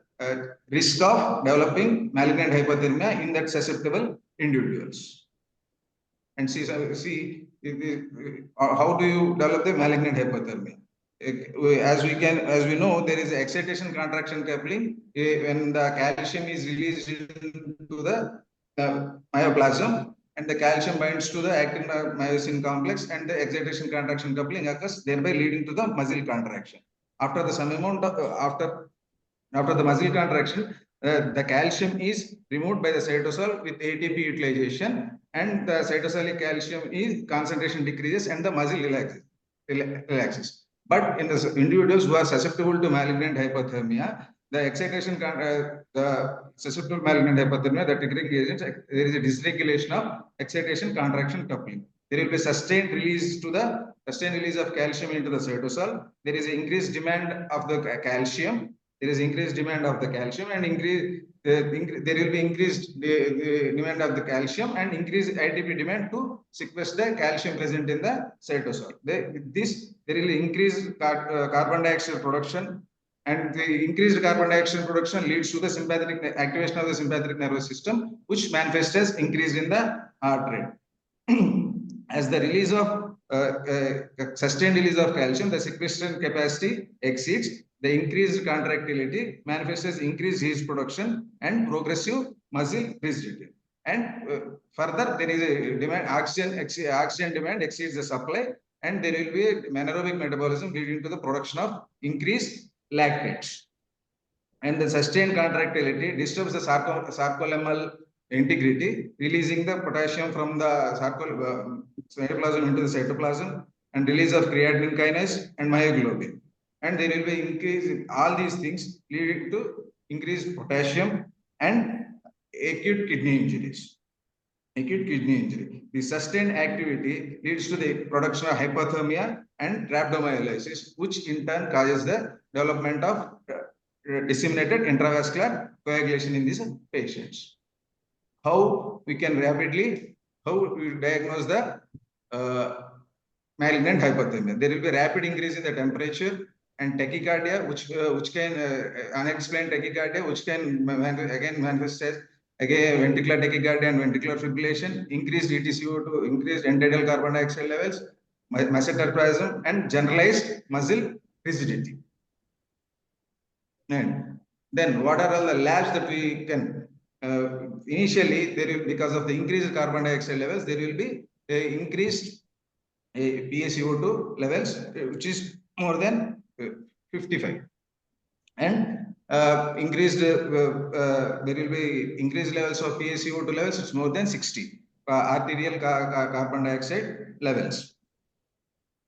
S7: risk of developing malignant hyperthermia in that susceptible individuals. And see how do you develop the malignant hyperthermia? As we know, there is excitation contraction coupling when the calcium is released into the myoplasm, and the calcium binds to the actin myosin complex, and the excitation contraction coupling occurs, thereby leading to the muscle contraction. After the some amount of after the muscle contraction, the calcium is removed by the cytosol with ATP utilization, and the cytosolic calcium is concentration decreases and the muscle relaxes. But in the individuals who are susceptible to malignant hyperthermia, the excitation, the susceptible malignant hyperthermia, the triggering agents, there is a dysregulation of excitation contraction coupling. There will be sustained release of calcium into the cytosol. There is increased demand of the calcium. There is increased demand of the calcium, and there will be increased demand of the calcium and increased ATP demand to sequester the calcium present in the cytosol. There will be increased carbon dioxide production, and the increased carbon dioxide production leads to the sympathetic activation of the sympathetic nervous system, which manifests as increase in the heart rate. As the release of sustained release of calcium, the sequestration capacity exceeds. The increased contractility manifests as increased heat production and progressive muscle rigidity. And further, there is a demand, oxygen demand exceeds the supply, and there will be a anaerobic metabolism leading to the production of increased lactates. And the sustained contractility disturbs the sarcolemmal integrity, releasing the potassium from the cytoplasm into the cytoplasm, and release of creatinine kinase and myoglobin. And there will be increase in all these things leading to increased potassium and acute kidney injuries. Acute kidney injury. The sustained activity leads to the production of hyperthermia and rhabdomyolysis, which in turn causes the development of disseminated intravascular coagulation in these patients. How we diagnose the malignant hyperthermia? There will be rapid increase in the temperature and tachycardia, which can unexplained tachycardia, which can again manifest as ventricular tachycardia and ventricular fibrillation, increased EtCO2, increased end-tidal carbon dioxide levels, mesoteraprism, and generalized muscle rigidity. And then what are all the labs that we can initially because of the increased carbon dioxide levels, there will be increased PaCO2 levels, which is more than 55, and there will be increased levels of PaCO2 levels, it's more than 60, arterial carbon dioxide levels.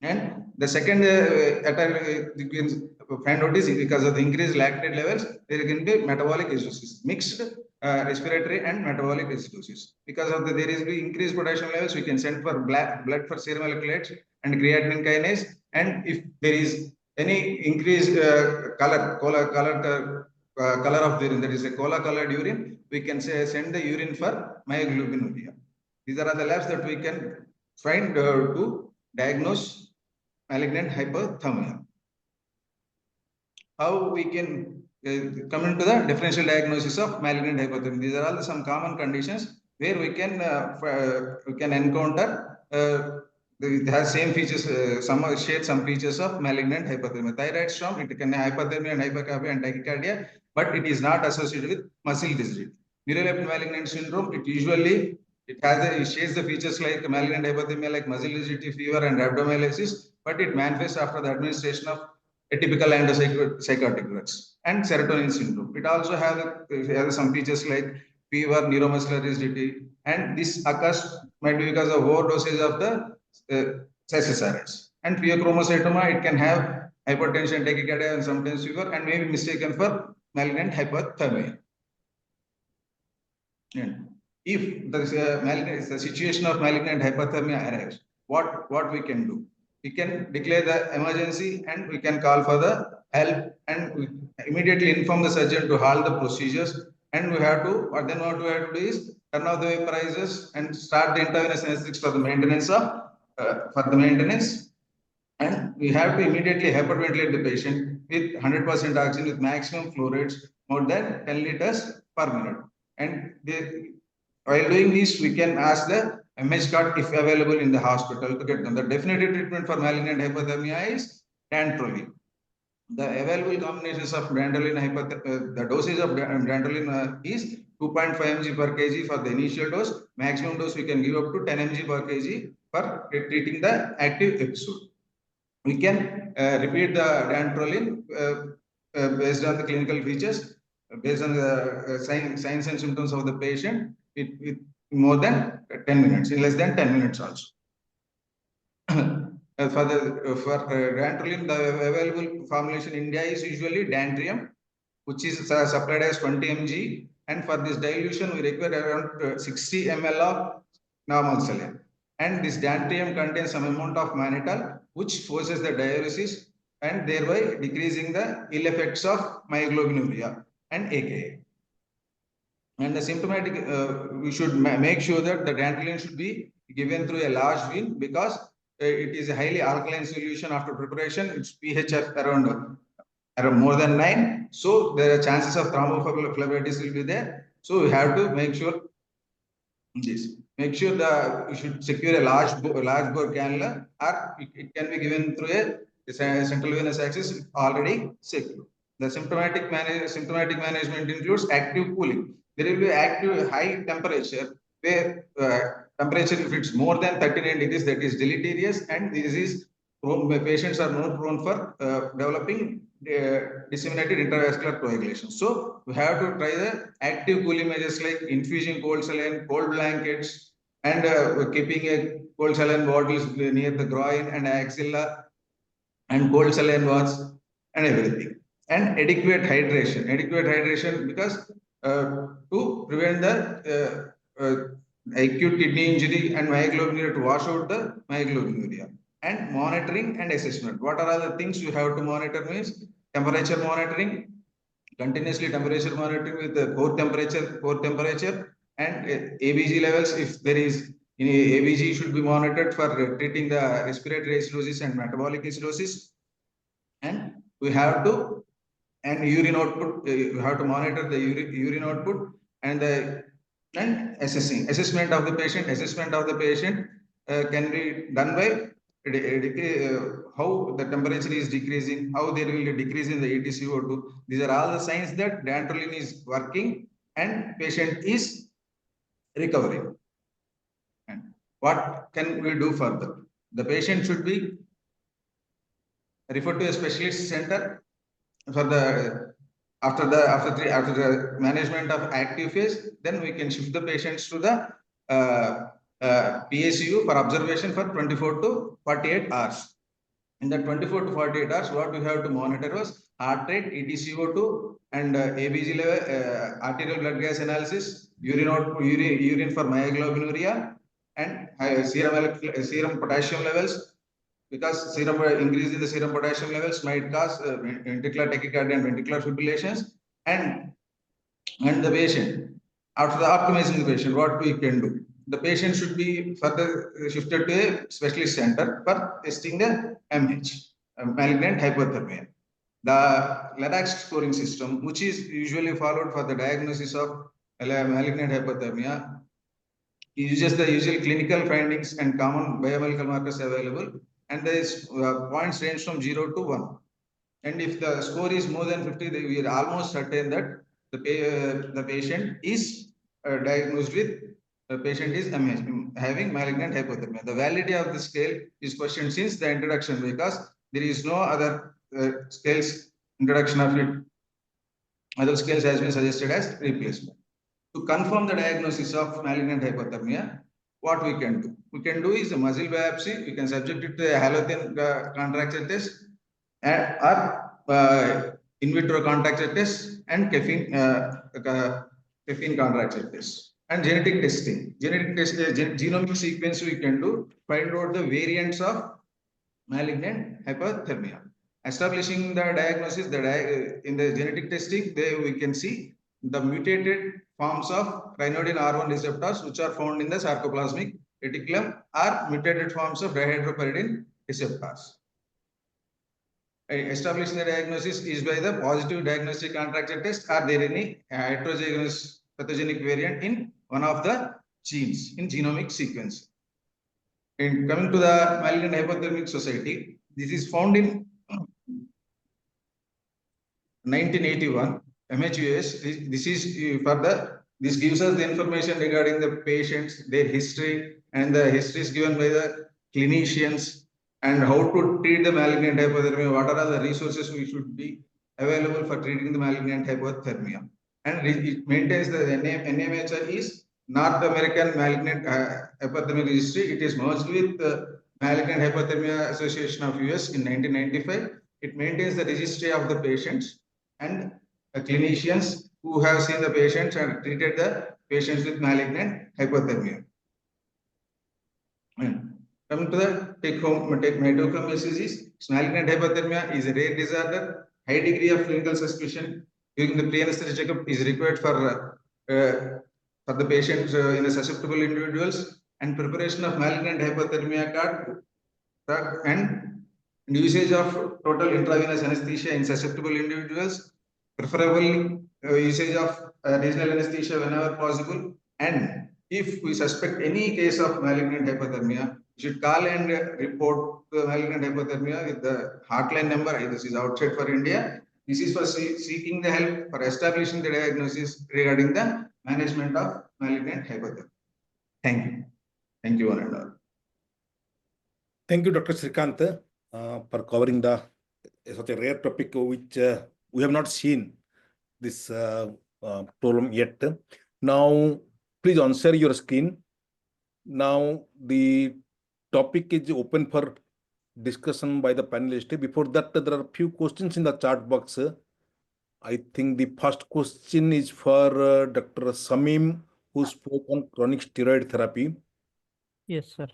S7: And the second you can find out is because of the increased lactate levels, there can be metabolic acidosis, mixed respiratory and metabolic acidosis. Because of there is increased potassium levels, we can send for blood for serum electrolytes and creatinine kinase. And if there is any increased color of urine, that is a cola colored urine, we can send the urine for myoglobinuria. These are the labs that we can find to diagnose malignant hyperthermia. How we can come into the differential diagnosis of malignant hyperthermia? These are all some common conditions where we can encounter it has same features, share some features of malignant hyperthermia. Thyroid storm, it can have hyperthermia and hypercapnia and tachycardia, but it is not associated with muscle rigidity. Muralidhar malignant syndrome, it shares the features like malignant hyperthermia, like muscle rigidity, fever, and rhabdomyolysis, but it manifests after the administration of atypical antipsychotic drugs. And serotonin syndrome, it also has some features like fever, neuromuscular rigidity, and this occurs might be because of overdoses of the SSRIs. And pheochromocytoma, it can have hypertension, tachycardia, and sometimes fever, and may be mistaken for malignant hyperthermia. And if the situation of malignant hyperthermia arrives, what we can do? we can declare the emergency and we can call for the help and we immediately inform the surgeon to halt the procedures. And we have to, what we have to do is turn off the vaporizers and start the intravenous anesthetics for the maintenance of, and we have to immediately hyperventilate the patient with 100% oxygen with maximum flow rates more than 10 liters per minute. And while doing this, we can ask the MH card if available in the hospital to get them. The definitive treatment for malignant hyperthermia is dantrolene. The available combinations of dantrolene, the dosage of dantrolene is 2.5 mg per kg for the initial dose. Maximum dose we can give up to 10 mg per kg for treating the active episode. We can repeat the dantrolene based on the clinical features, based on the signs and symptoms of the patient with more than 10 minutes, in less than 10 minutes also. For dantrolene, the available formulation in India is usually dantrium, which is supplied as 20 mg. And for this dilution, we require around 60 ml of normal saline. And this dantrium contains some amount of mannitol, which forces the diuresis and thereby decreasing the ill effects of myoglobinuria and AKA. And the symptomatic, we should make sure that the dantrolene should be given through a large vein because it is a highly alkaline solution after preparation. Its pH at around more than 9. So there are chances of thrombophlebitis will be there. So we have to make sure this. Make sure that you should secure a large bore cannula, or it can be given through a central venous access already secure. The symptomatic management includes active cooling. There will be active high temperature where temperature, if it's more than 39 degrees, that is deleterious, and this is patients are more prone for developing disseminated intravascular coagulation. So we have to try the active cooling measures like infusing cold saline, cold blankets, and keeping a cold saline bottles near the groin and axilla, and cold saline baths and everything. And adequate hydration because to prevent the acute kidney injury and myoglobinuria, to wash out the myoglobinuria. And monitoring and assessment. What are the things you have to monitor means temperature monitoring, continuously temperature monitoring with the core temperature and ABG levels. If there is any ABG should be monitored for treating the respiratory acidosis and metabolic acidosis. And we have to, and urine output, you have to monitor the urine output and assessment of the patient can be done by how the temperature is decreasing, how there will be a decrease in the ATCO2. These are all the signs that dantrolene is working and patient is recovering. And what can we do further? The patient should be referred to a specialist center for the after the management of active phase. Then we can shift the patients to the PSU for observation for 24 to 48 hours. In the 24 to 48 hours, what we have to monitor was heart rate, ETCO2, and ABG level, arterial blood gas analysis, urine for myoglobinuria, and serum potassium levels. Because increase in the serum potassium levels might cause ventricular tachycardia and ventricular fibrillations. And the patient, after the optimizing the patient, what we can do? The patient should be further shifted to a specialist center for testing the MH, malignant hyperthermia. The LADAX scoring system, which is usually followed for the diagnosis of malignant hyperthermia, uses the usual clinical findings and common biochemical markers available, and the points range from 0 to 1. And if the score is more than 50, we are almost certain that the patient is diagnosed with having malignant hypothermia. The validity of the scale is questioned since the introduction because there is no other scales introduction of it. Other scales has been suggested as replacement. To confirm the diagnosis of malignant hypothermia, what we can do? We can do is a muscle biopsy. We can subject it to a halogen contracture test or in vitro contracture test and caffeine contracture test. And genetic testing. Genomic sequence we can do, find out the variants of malignant hyperthermia. Establishing the diagnosis, in the genetic testing, we can see the mutated forms of ryanodine R1 receptors, which are found in the sarcoplasmic reticulum, are mutated forms of dihydropyridine receptors. Establishing the diagnosis is by the positive diagnostic contracture test. Are there any heterozygous pathogenic variant in one of the genes in genomic sequence? And coming to the Malignant Hypothermic Society, this is found in 1981. MHAUS. This gives us the information regarding the patients, their history, and the history is given by the clinicians, and how to treat the malignant hypothermia. What are the resources we should be available for treating the malignant hypothermia? And it maintains the NMHA is North American Malignant Hypothermia Registry. It is merged with the Malignant Hypothermia Association of US in 1995. It maintains the registry of the patients and clinicians who have seen the patients and treated the patients with malignant hypothermia. And coming to the take-home message is malignant hypothermia is a rare disorder. High degree of clinical suspicion during the pre-anesthetic checkup is required for the patients in the susceptible individuals, and preparation of malignant hypothermia card and usage of total intravenous anesthesia in susceptible individuals, preferably usage of regional anesthesia whenever possible. And if we suspect any case of malignant hypothermia, we should call and report the malignant hypothermia with the hotline number. This is outside for India. This is for seeking the help for establishing the diagnosis regarding the management of malignant hypothermia. Thank you. Thank you, one and all.
S3: Thank you, Dr. Srikanth, for covering such a rare topic which we have not seen this problem yet. Now, please answer your screen. Now, the topic is open for discussion by the panelists. Before that, there are a few questions in the chat box. I think the first question is for Dr. Shameem, who spoke on chronic steroid therapy.
S4: Yes, sir.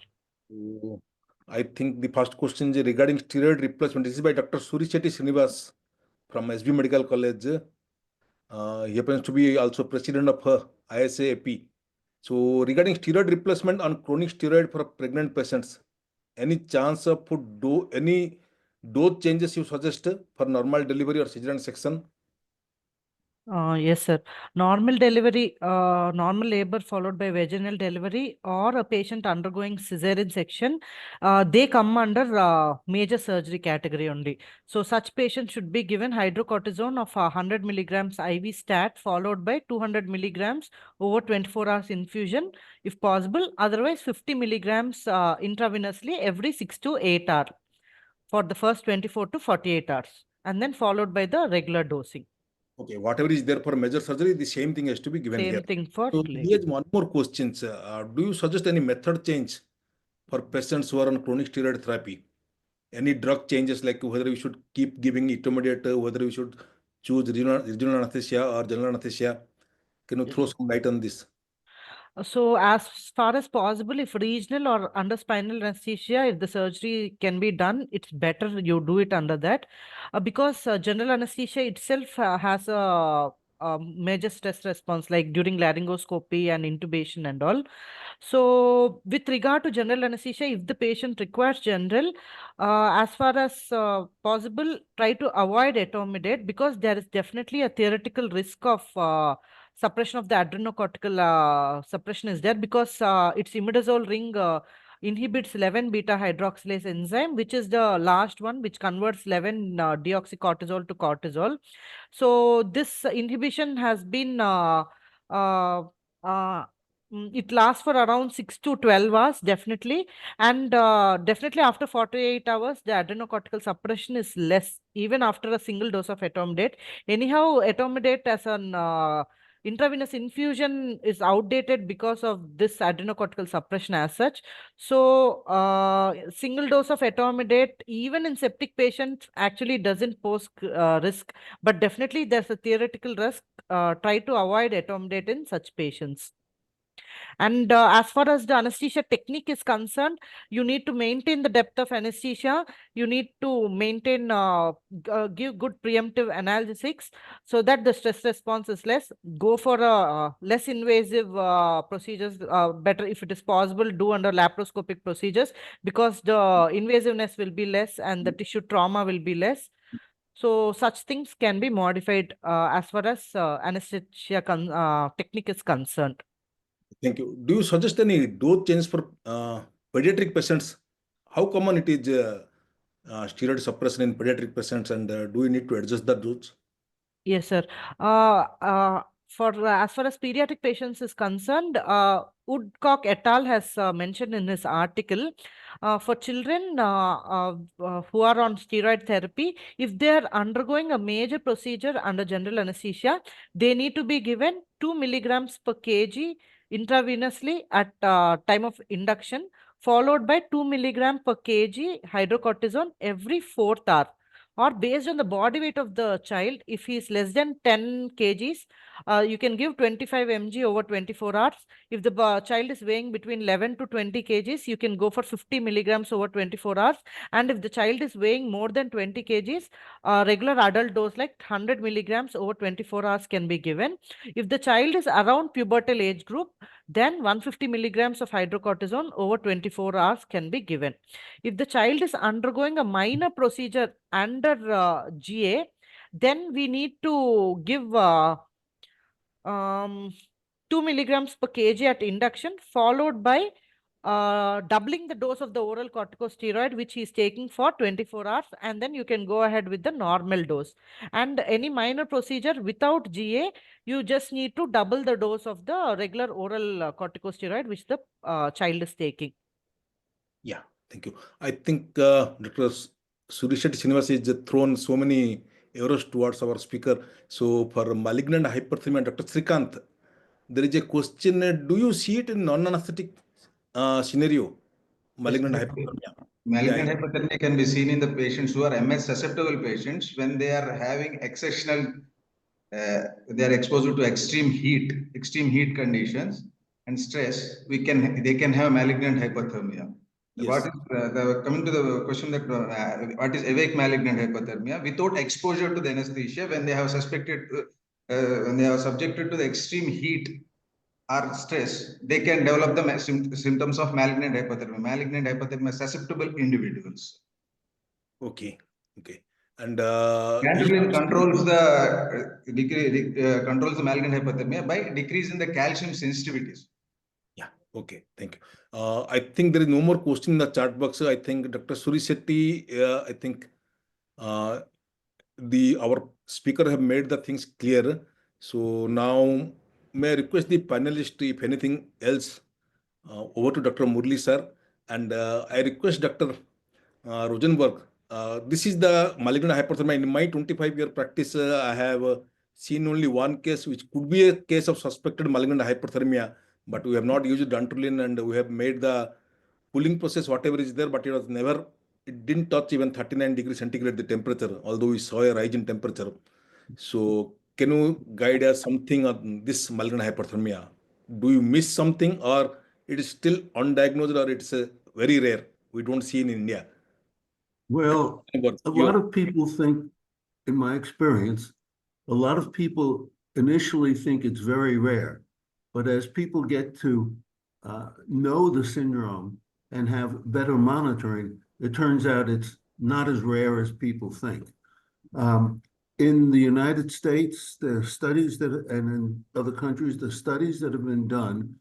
S3: So, I think the first question is regarding steroid replacement. This is by Dr. Surishetty Srinivas from SB Medical College. He happens to be also president of ICA. So regarding steroid replacement on chronic steroid for pregnant patients, any chance of any dose changes you suggest for normal delivery or cesarean section?
S4: Yes, sir. Normal delivery, normal labor followed by vaginal delivery, or a patient undergoing cesarean section, they come under major surgery category only. So such patients should be given hydrocortisone of 100 milligrams IV stat followed by 200 milligrams over 24 hours infusion if possible. Otherwise, 50 milligrams intravenously every 6 to 8 hours for the first 24 to 48 hours, and then followed by the regular dosing.
S3: Okay, whatever is there for major surgery, the same thing has to be given here.
S4: Same thing for
S3: So he has one more question. Do you suggest any method change for patients who are on chronic steroid therapy? Any drug changes, like whether we should keep giving intermediate, whether we should choose regional anesthesia or general anesthesia? Can you throw some light on this?
S4: So as far as possible, if regional or under spinal anesthesia, if the surgery can be done, it's better you do it under that, because general anesthesia itself has a major stress response, like during laryngoscopy and intubation and all. So with regard to general anesthesia, if the patient requires general, as far as possible, try to avoid etomidate, because there is definitely a theoretical risk of suppression of the adrenocortical suppression is there, because its imidazole ring inhibits 11 beta hydroxylase enzyme, which is the last one which converts 11 deoxycortisol to cortisol. So this inhibition has been it lasts for around 6 to 12 hours, definitely. And definitely after 48 hours, the adrenocortical suppression is less, even after a single dose of etomidate. Anyhow, etomidate as an intravenous infusion is outdated because of this adrenocortical suppression as such. So single dose of etomidate, even in septic patients, actually doesn't pose risk. But definitely there's a theoretical risk. Try to avoid etomidate in such patients. And as far as the anesthesia technique is concerned, you need to maintain the depth of anesthesia. You need to maintain, give good preemptive analgesics so that the stress response is less. Go for less invasive procedures. Better if it is possible, do under laparoscopic procedures because the invasiveness will be less and the tissue trauma will be less. So such things can be modified as far as anesthesia technique is concerned.
S3: Thank you. Do you suggest any dose change for pediatric patients? How common it is steroid suppression in pediatric patients, and do you need to adjust the dose?
S4: Yes, sir. For as far as pediatric patients is concerned, Woodcock et al. Has mentioned in his article, for children who are on steroid therapy, if they are undergoing a major procedure under general anesthesia, they need to be given 2 milligrams per kg intravenously at time of induction, followed by 2 milligram per kg hydrocortisone every 4th hour. Or based on the body weight of the child, if he is less than 10 kgs, you can give 25 mg over 24 hours. If the child is weighing between 11 to 20 kgs, you can go for 50 milligrams over 24 hours. And if the child is weighing more than 20 kgs, regular adult dose like 100 milligrams over 24 hours can be given. If the child is around pubertal age group, then 150 milligrams of hydrocortisone over 24 hours can be given. If the child is undergoing a minor procedure under GA, then we need to give 2 milligrams per kg at induction, followed by doubling the dose of the oral corticosteroid, which he is taking for 24 hours, and then you can go ahead with the normal dose. And any minor procedure without GA, you just need to double the dose of the regular oral corticosteroid, which the child is taking.
S3: Yeah, thank you. I think Dr. Surishet Srinivas is thrown so many arrows towards our speaker. So for malignant hyperthermia, Dr. Srikanth, there is a question, do you see it in non-anesthetic scenario? Malignant hyperthermia.
S7: Malignant hyperthermia can be seen in the patients who are MS susceptible patients when they are having exceptional, they are exposed to extreme heat conditions and stress. They can have malignant hyperthermia.
S3: Yes.
S7: What is coming to the question that what is awake malignant hyperthermia? Without exposure to the anesthesia, when they have when they are subjected to the extreme heat or stress, they can develop the symptoms of malignant hyperthermia. Malignant hyperthermia susceptible individuals.
S3: Okay. Okay. And
S7: Gangrene controls the controls the malignant hyperthermia by decreasing the calcium sensitivities.
S3: Yeah. Okay. Thank you. I think there is no more question in the chat box. I think Dr. Suri Shetty, I think our speaker have made the things clear. So now may I request the panelist, if anything else, over to Dr. Murli sir, and I request Dr. Rosenberg. This is the malignant hyperthermia. In my 25-year practice, I have seen only one case, which could be a case of suspected malignant hyperthermia, but we have not used dantrolene, and we have made the cooling process, whatever is there, but it didn't touch even 39 degrees centigrade, the temperature, although we saw a rise in temperature. So can you guide us something on this malignant hyperthermia? Do you miss something, or it is still undiagnosed, or it's very rare? We don't see in India.
S2: Well, a lot of people think, in my experience, a lot of people initially think it's very rare, but as people get to know the syndrome and have better monitoring, it turns out it's not as rare as people think. In the United States, the studies and in other countries, the studies that have been done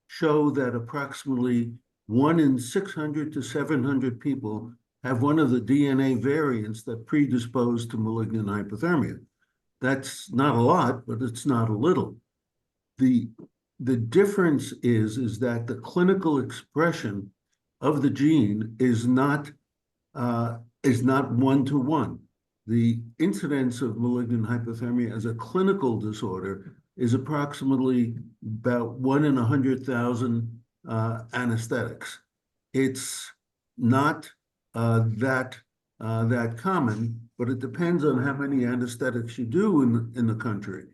S2: show that approximately 1 in 600 to 700 people have one of the DNA variants that predispose to malignant hyperthermia. That's not a lot, but it's not a little. The difference is that the clinical expression of the gene is not 1-to-1. The incidence of malignant hyperthermia as a clinical disorder is approximately about 1 in 100,000 anesthetics. It's not that common, but it depends on how many anesthetics you do in the country.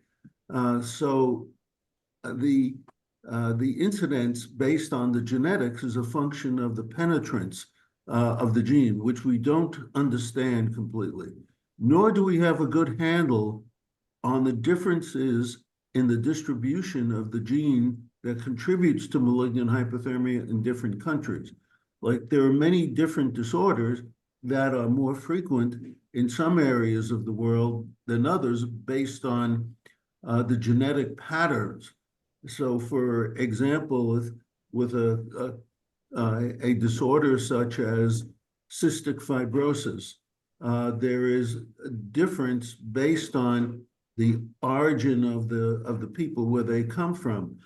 S2: So the the incidence based on the genetics is a function of the penetrance of the gene, which we don't understand completely, nor do we have a good handle on the differences in the distribution of the gene that contributes to malignant hyperthermia in different countries. Like there are many different disorders that are more frequent in some areas of the world than others based on the genetic patterns. So for example, with a disorder such as cystic fibrosis, there is a difference based on the origin of the people, where they come from.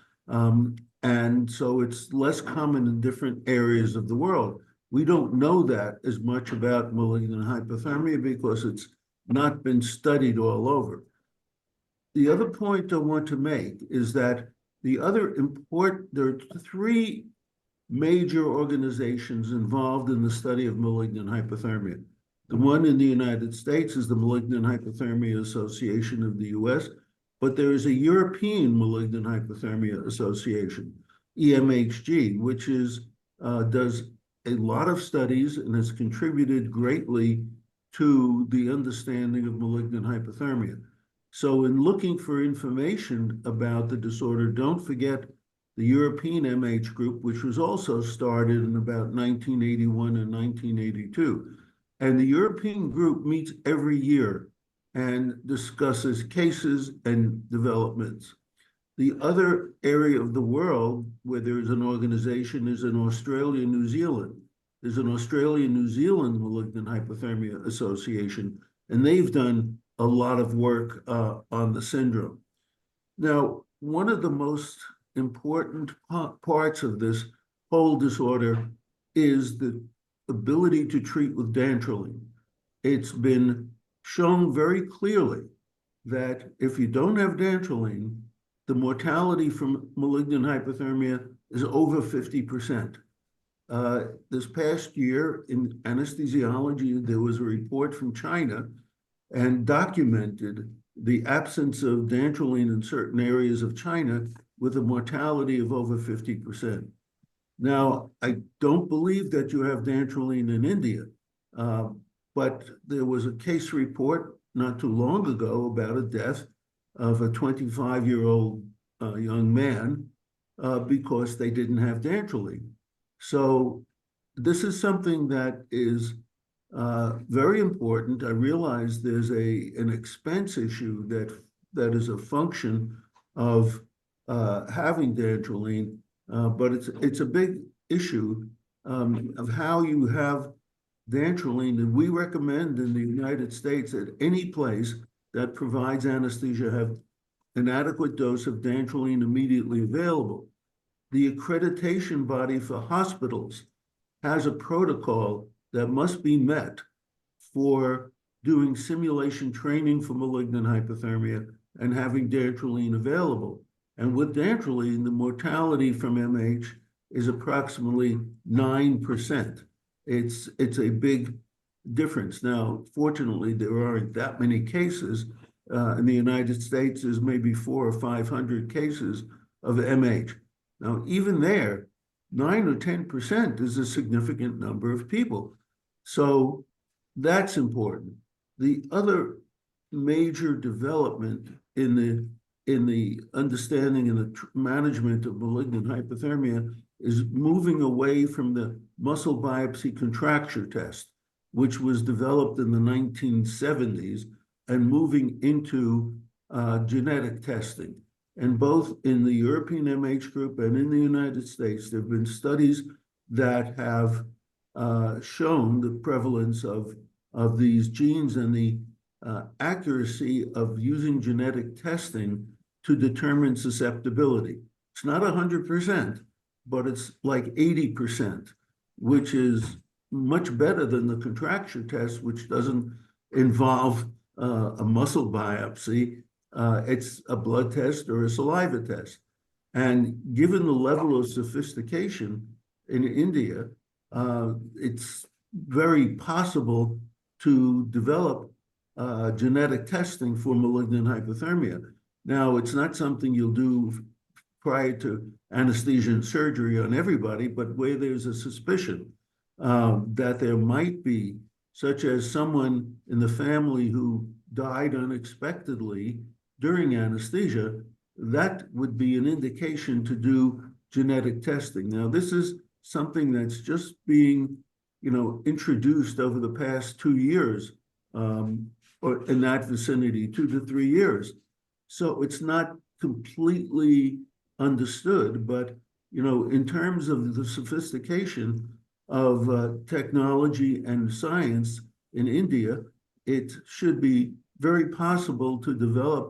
S2: And so it's less common in different areas of the world. We don't know that as much about malignant hyperthermia because it's not been studied all over. The other point I want to make is that there are three major organizations involved in the study of malignant hyperthermia. The one in the United States is the Malignant Hyperthermia Association of the US, but there is a European Malignant Hyperthermia Association, EMHG, which does a lot of studies and has contributed greatly to the understanding of malignant hyperthermia. So in looking for information about the disorder, don't forget the European MH group, which was also started in about 1981 and 1982. And the European group meets every year and discusses cases and developments. The other area of the world where there is an organization is in Australia, New Zealand. There's an Australia, New Zealand Malignant Hyperthermia Association, and they've done a lot of work on the syndrome. Now, one of the most important parts of this whole disorder is the ability to treat with dantrolene. It's been shown very clearly that if you don't have dantrolene, the mortality from malignant hyperthermia is over 50%. This past year in anesthesiology, there was a report from China and documented the absence of dantrolene in certain areas of China with a mortality of over 50%. Now, I don't believe that you have dantrolene in India, but there was a case report not too long ago about a death of a 25-year-old young man because they didn't have dantrolene. So this is something that is very important. I realize there's an expense issue that is a function of having dantrolene, but it's a big issue of how you have dantrolene. And we recommend in the United States that any place that provides anesthesia have an adequate dose of dantrolene immediately available. The accreditation body for hospitals has a protocol that must be met for doing simulation training for malignant hyperthermia and having dantrolene available. And with dantrolene, the mortality from MH is approximately 9%. It's a big difference. Now, fortunately, there aren't that many cases. In the United States, there's maybe 400 or 500 cases of MH. Now, even there, 9 or 10% is a significant number of people. So that's important. The other major development in the understanding and the management of malignant hyperthermia is moving away from the muscle biopsy contracture test, which was developed in the 1970s, and moving into genetic testing. And both in the European MH group and in the United States, there have been studies that have shown the prevalence of these genes and the accuracy of using genetic testing to determine susceptibility. It's not 100%, but it's like 80%, which is much better than the contracture test, which doesn't involve a muscle biopsy. It's a blood test or a saliva test. And given the level of sophistication in India, it's very possible to develop genetic testing for malignant hyperthermia. Now, it's not something you'll do prior to anesthesia and surgery on everybody, but where there's a suspicion that there might be, such as someone in the family who died unexpectedly during anesthesia, that would be an indication to do genetic testing. Now, this is something that's just being, introduced over the past 2 years, or in that vicinity, 2 to 3 years. So it's not completely understood, but, in terms of the sophistication of technology and science in India, it should be very possible to develop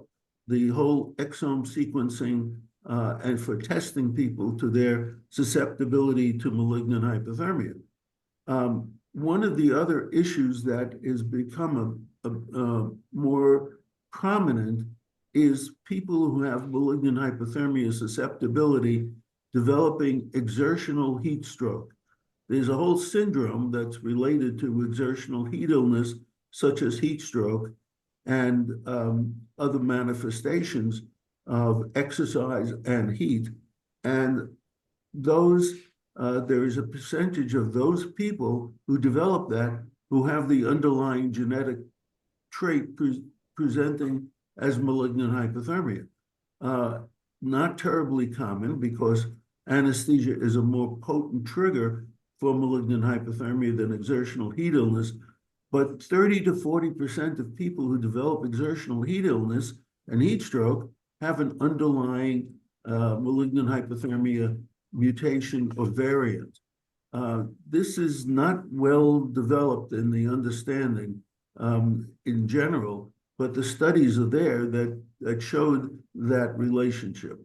S2: the whole exome sequencing and for testing people to their susceptibility to malignant hyperthermia. One of the other issues that has become more prominent is people who have malignant hyperthermia susceptibility developing exertional heat stroke. There's a whole syndrome that's related to exertional heat illness, such as heat stroke and other manifestations of exercise and heat. And those, there is a percentage of those people who develop that who have the underlying genetic trait presenting as malignant hyperthermia. Not terribly common because anesthesia is a more potent trigger for malignant hyperthermia than exertional heat illness, but 30 to 40% of people who develop exertional heat illness and heat stroke have an underlying malignant hyperthermia mutation or variant. This is not well developed in the understanding in general, but the studies are there that showed that relationship.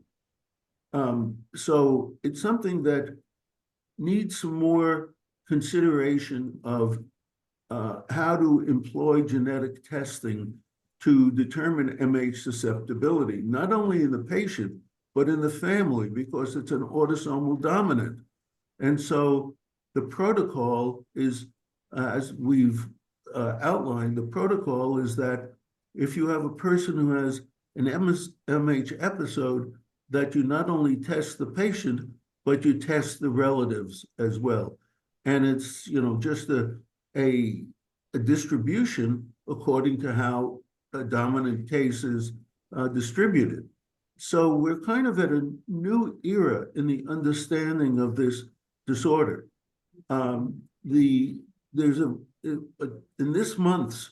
S2: So it's something that needs some more consideration of how to employ genetic testing to determine MH susceptibility, not only in the patient, but in the family, because it's an autosomal dominant. And so the protocol is, as we've outlined, the protocol is that if you have a person who has an MH episode, that you not only test the patient, but you test the relatives as well. And it's, just a distribution according to how a dominant case is distributed. So we're kind of at a new era in the understanding of this disorder. There's in this month's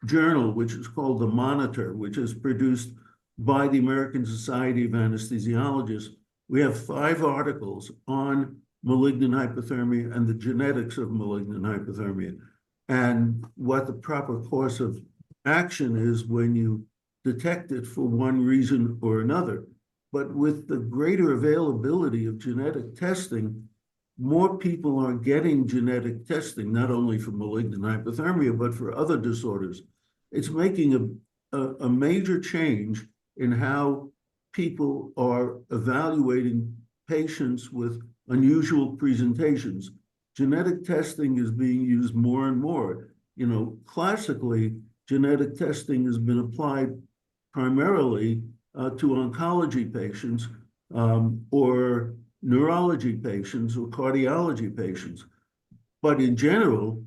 S2: journal, which is called The Monitor, which is produced by the American Society of Anesthesiologists, we have 5 articles on malignant hyperthermia and the genetics of malignant hyperthermia and what the proper course of action is when you detect it for one reason or another. But with the greater availability of genetic testing, more people are getting genetic testing, not only for malignant hyperthermia, but for other disorders. It's making a major change in how people are evaluating patients with unusual presentations. Genetic testing is being used more and more. Classically, genetic testing has been applied primarily to oncology patients or neurology patients or cardiology patients. But in general,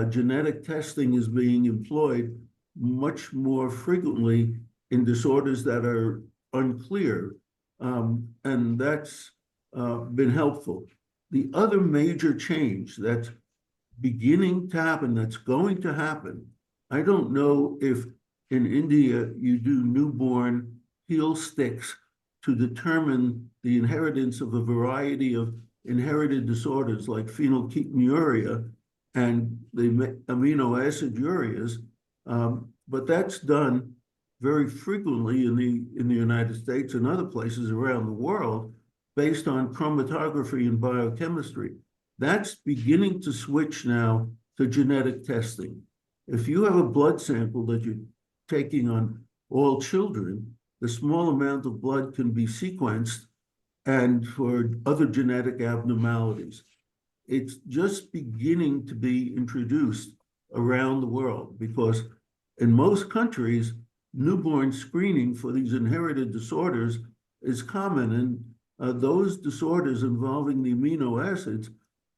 S2: genetic testing is being employed much more frequently in disorders that are unclear, and that's been helpful. The other major change that's beginning to happen, that's going to happen, I don't know if in India you do newborn heel sticks to determine the inheritance of a variety of inherited disorders like phenylketonuria and the amino acid ureas, but that's done very frequently in the United States and other places around the world based on chromatography and biochemistry. That's beginning to switch now to genetic testing. If you have a blood sample that you're taking on all children, the small amount of blood can be sequenced and for other genetic abnormalities. It's just beginning to be introduced around the world because in most countries, newborn screening for these inherited disorders is common, and those disorders involving the amino acids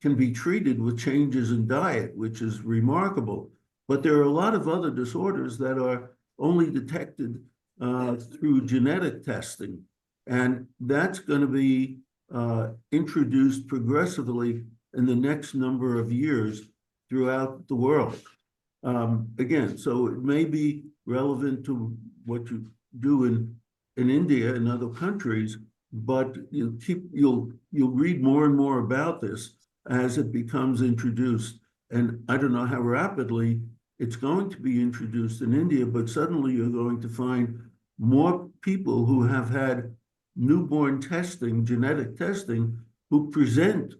S2: can be treated with changes in diet, which is remarkable. But there are a lot of other disorders that are only detected through genetic testing, and that's going to be introduced progressively in the next number of years throughout the world. Again, so it may be relevant to what you do in India and other countries, but you'll read more and more about this as it becomes introduced. And I don't know how rapidly it's going to be introduced in India, but suddenly you're going to find more people who have had newborn testing, genetic testing, who present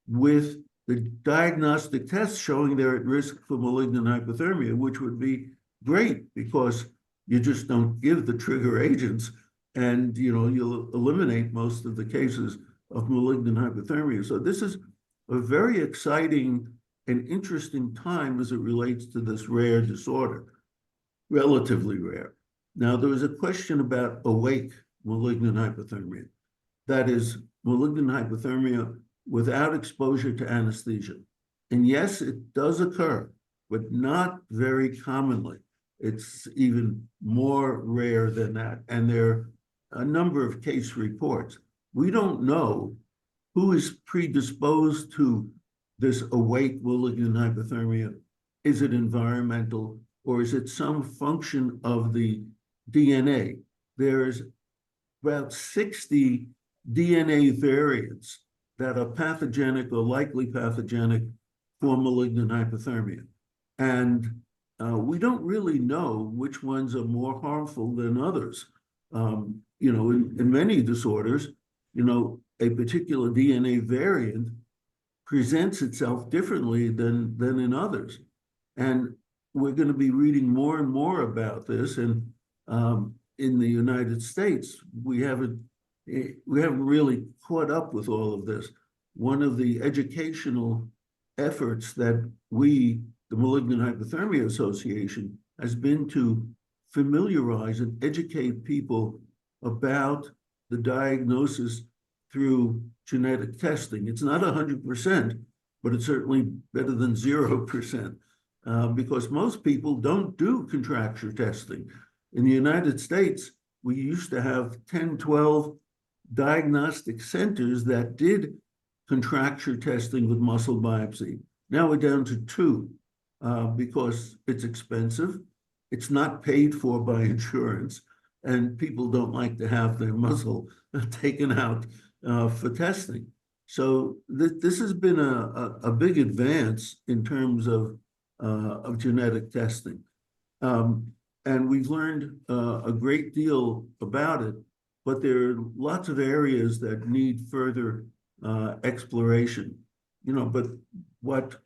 S2: with the diagnostic tests showing they're at risk for malignant hyperthermia, which would be great because you just don't give the trigger agents, and you'll eliminate most of the cases of malignant hyperthermia. So this is a very exciting and interesting time as it relates to this rare disorder, relatively rare. Now, there was a question about awake malignant hyperthermia. That is, malignant hypothermia without exposure to anesthesia. And yes, it does occur, but not very commonly. It's even more rare than that. And there are a number of case reports. We don't know who is predisposed to this awake malignant hypothermia. Is it environmental, or is it some function of the DNA? There's about 60 DNA variants that are pathogenic or likely pathogenic for malignant hypothermia. And we don't really know which ones are more harmful than others. In many disorders, a particular DNA variant presents itself differently than in others. And we're going to be reading more and more about this. And in the United States, we haven't really caught up with all of this. One of the educational efforts that we, the Malignant Hypothermia Association, has been to familiarize and educate people about the diagnosis through genetic testing. It's not 100%, but it's certainly better than 0%, because most people don't do contracture testing. In the United States, we used to have 10, 12 diagnostic centers that did contracture testing with muscle biopsy. Now we're down to 2 because it's expensive. It's not paid for by insurance, and people don't like to have their muscle taken out for testing. So this has been a big advance in terms of genetic testing. And we've learned a great deal about it, but there are lots of areas that need further exploration. But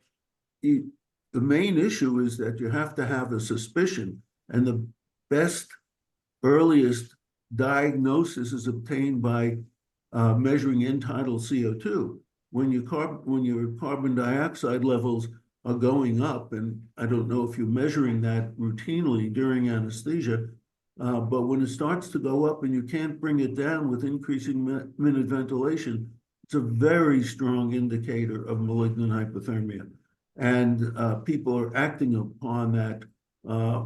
S2: the main issue is that you have to have a suspicion, and the best, earliest diagnosis is obtained by measuring end-tidal CO2. When your carbon dioxide levels are going up, and I don't know if you're measuring that routinely during anesthesia, but when it starts to go up and you can't bring it down with increasing minute ventilation, it's a very strong indicator of malignant hypothermia. And people are acting upon that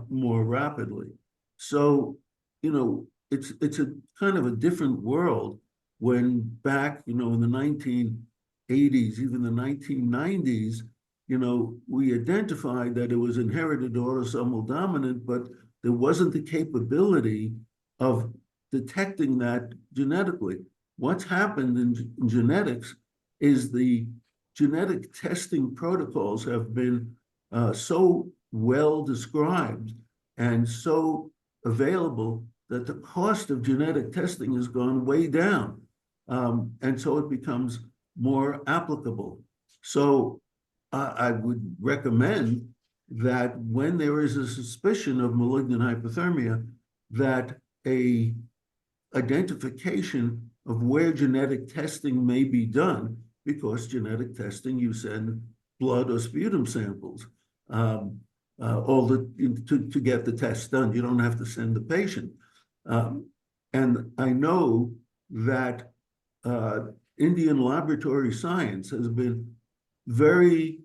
S2: more rapidly. So, it's a kind of a different world when back, in the 1980s, even the 1990s, we identified that it was inherited autosomal dominant, but there wasn't the capability of detecting that genetically. What's happened in genetics is the genetic testing protocols have been so well described and so available that the cost of genetic testing has gone way down. And so it becomes more applicable. So I would recommend that when there is a suspicion of malignant hypothermia, that a identification of where genetic testing may be done, because genetic testing, you send blood or sputum samples to get the test done. You don't have to send the patient. And I know that Indian laboratory science has been very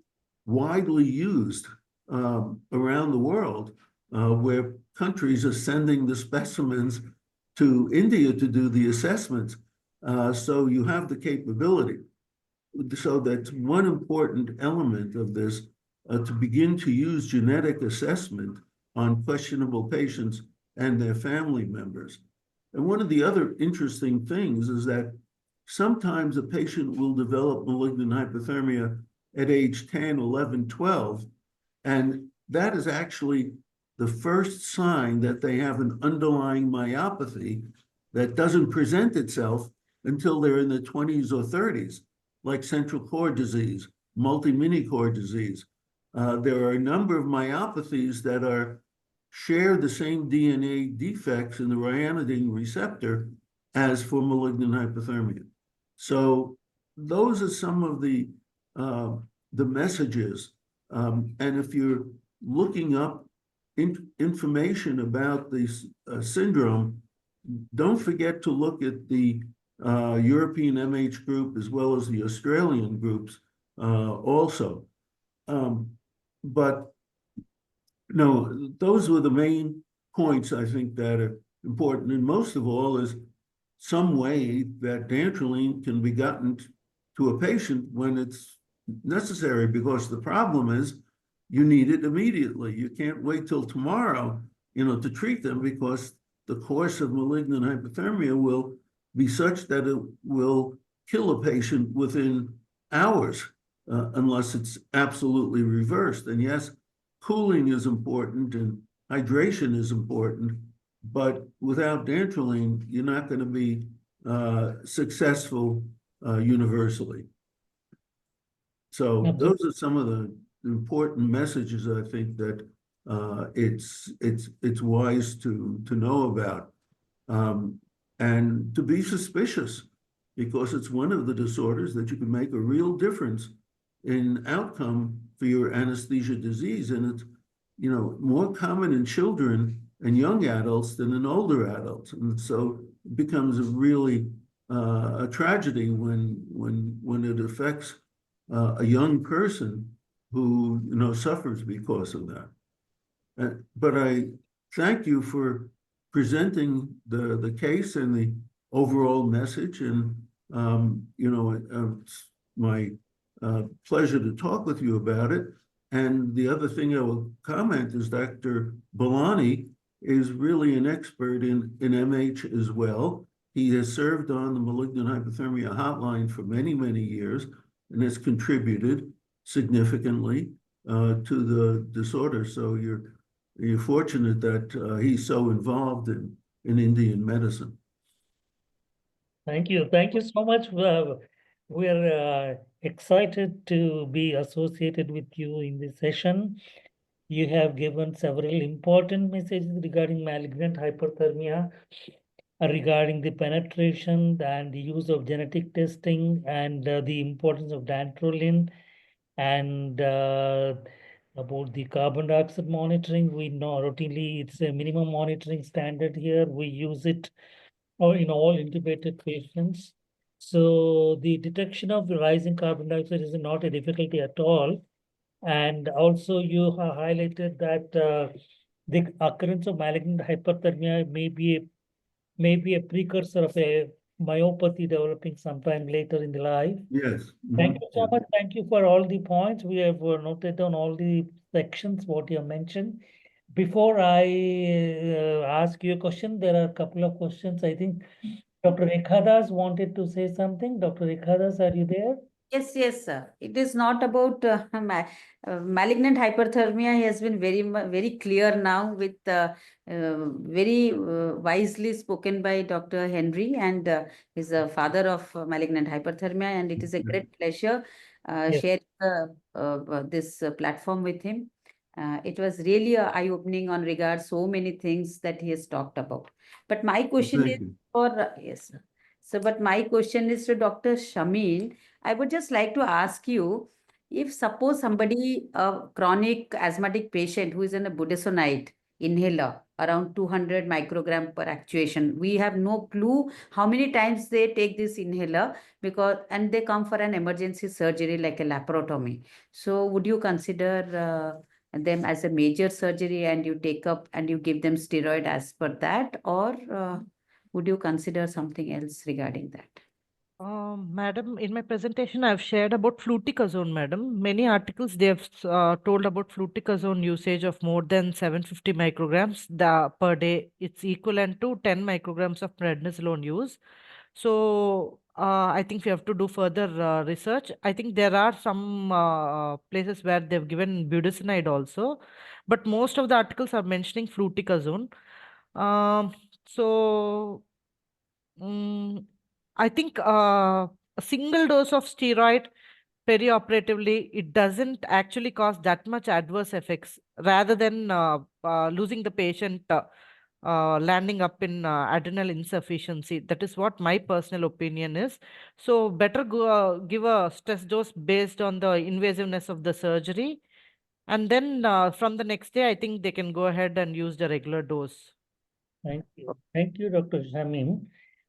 S2: widely used around the world, where countries are sending the specimens to India to do the assessments. So you have the capability. So that's one important element of this, to begin to use genetic assessment on questionable patients and their family members. And one of the other interesting things is that sometimes a patient will develop malignant hyperthermia at age 10, 11, 12, and that is actually the first sign that they have an underlying myopathy that doesn't present itself until they're in their 20s or 30s, like central cord disease, multi-mini cord disease. There are a number of myopathies that share the same DNA defects in the ryanodine receptor as for malignant hyperthermia. So those are some of the messages. And if you're looking up information about this syndrome, don't forget to look at the European MH group as well as the Australian groups also. But no, those were the main points I think that are important. And most of all is some way that dantrolene can be gotten to a patient when it's necessary, because the problem is you need it immediately. You can't wait till tomorrow, to treat them, because the course of malignant hyperthermia will be such that it will kill a patient within hours, unless it's absolutely reversed. And yes, cooling is important and hydration is important, but without dantrolene, you're not going to be successful universally. So those are some of the important messages I think that it's wise to know about, and to be suspicious, because it's one of the disorders that you can make a real difference in outcome for your anesthesia disease. And it's, more common in children and young adults than in older adults. And so it becomes a tragedy when it affects a young person who, suffers because of that. But I thank you for presenting the case and the overall message. And, it's my pleasure to talk with you about it. And the other thing I will comment is Dr. Bolani is really an expert in MH as well. He has served on the malignant hyperthermia hotline for many, many years and has contributed significantly to the disorder. So you're fortunate that he's so involved in Indian medicine.
S1: Thank you. Thank you so much. We're excited to be associated with you in this session. You have given several important messages regarding malignant hyperthermia, regarding the penetration and the use of genetic testing, and the importance of dantrolene, and about the carbon dioxide monitoring. We know routinely it's a minimum monitoring standard here. We use it in all intubated patients. So the detection of the rising carbon dioxide is not a difficulty at all. And also you have highlighted that the occurrence of malignant hyperthermia may be a precursor of a myopathy developing sometime later in the life.
S2: Yes.
S1: Thank you so much. Thank you for all the points. We have noted down all the sections, what you have mentioned. Before I ask you a question, there are a couple of questions. I think Dr. Rekha wanted to say something. Dr. Rekha, are you there?
S8: Yes, sir. It is not about malignant hyperthermia. Has been very clear now, with very wisely spoken by Dr. Henry, and is a father of malignant hyperthermia. And it is a great pleasure
S1: Yes.
S8: sharing this platform with him. It was really eye-opening on regard so many things that he has talked about. But my question is for yes, sir. So, but my question is to Dr. Shameem. I would just like to ask you, if suppose somebody, a chronic asthmatic patient who is in a budesonide inhaler, around 200 microgram per actuation. We have no clue how many times they take this inhaler, and they come for an emergency surgery like a laparotomy. So would you consider them as a major surgery, and you take up and you give them steroid as per that, or would you consider something else regarding that?
S4: Madam, in my presentation, I've shared about fluticasone, madam. Many articles they have told about fluticasone usage of more than 750 micrograms per day. It's equivalent to 10 micrograms of prednisolone use. So I think we have to do further research. I think there are some places where they've given budesonide also, but most of the articles are mentioning fluticasone. So I think a single dose of steroid perioperatively, it doesn't actually cause that much adverse effects rather than losing the patient landing up in adrenal insufficiency. That is what my personal opinion is. So better give a stress dose based on the invasiveness of the surgery. And then from the next day, I think they can go ahead and use the regular dose.
S1: Thank you. Thank you, Dr. Shameem.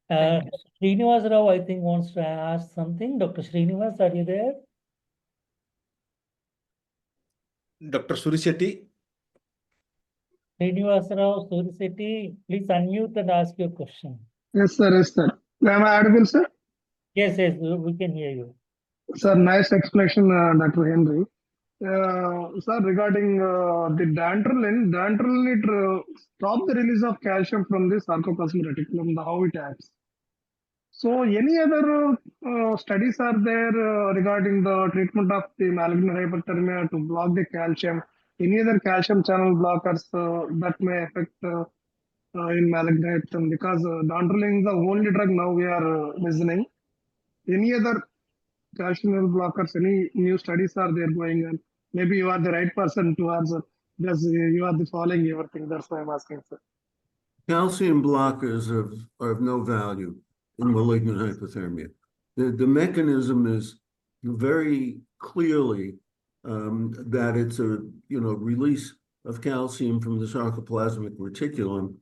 S8: Thank you.
S1: Srinivas Rao, I think, wants to ask something. Dr. Srinivas, are you there?
S3: Dr. Surishetty.
S1: Srinivas Rao, Surishetty, please unmute and ask your question.
S9: Yes, sir. Yes, sir. Am I audible, sir?
S1: Yes, yes, we can hear you.
S9: Sir, nice explanation, Dr. Henry. Sir, regarding the dantrolene, it stop the release of calcium from the sarcoplasmic reticulum, how it acts. So, any other studies are there regarding the treatment of the malignant hyperthermia to block the calcium? Any other calcium channel blockers that may affect in malignant hyperthermia? Because dantrolene is the only drug now we are listening. Any other calcium channel blockers, any new studies are there going on? Maybe you are the right person to answer because you are the following everything. That's why I'm asking, sir.
S2: Calcium blockers are of no value in malignant hyperthermia. The mechanism is very clearly that it's a release of calcium from the sarcoplasmic reticulum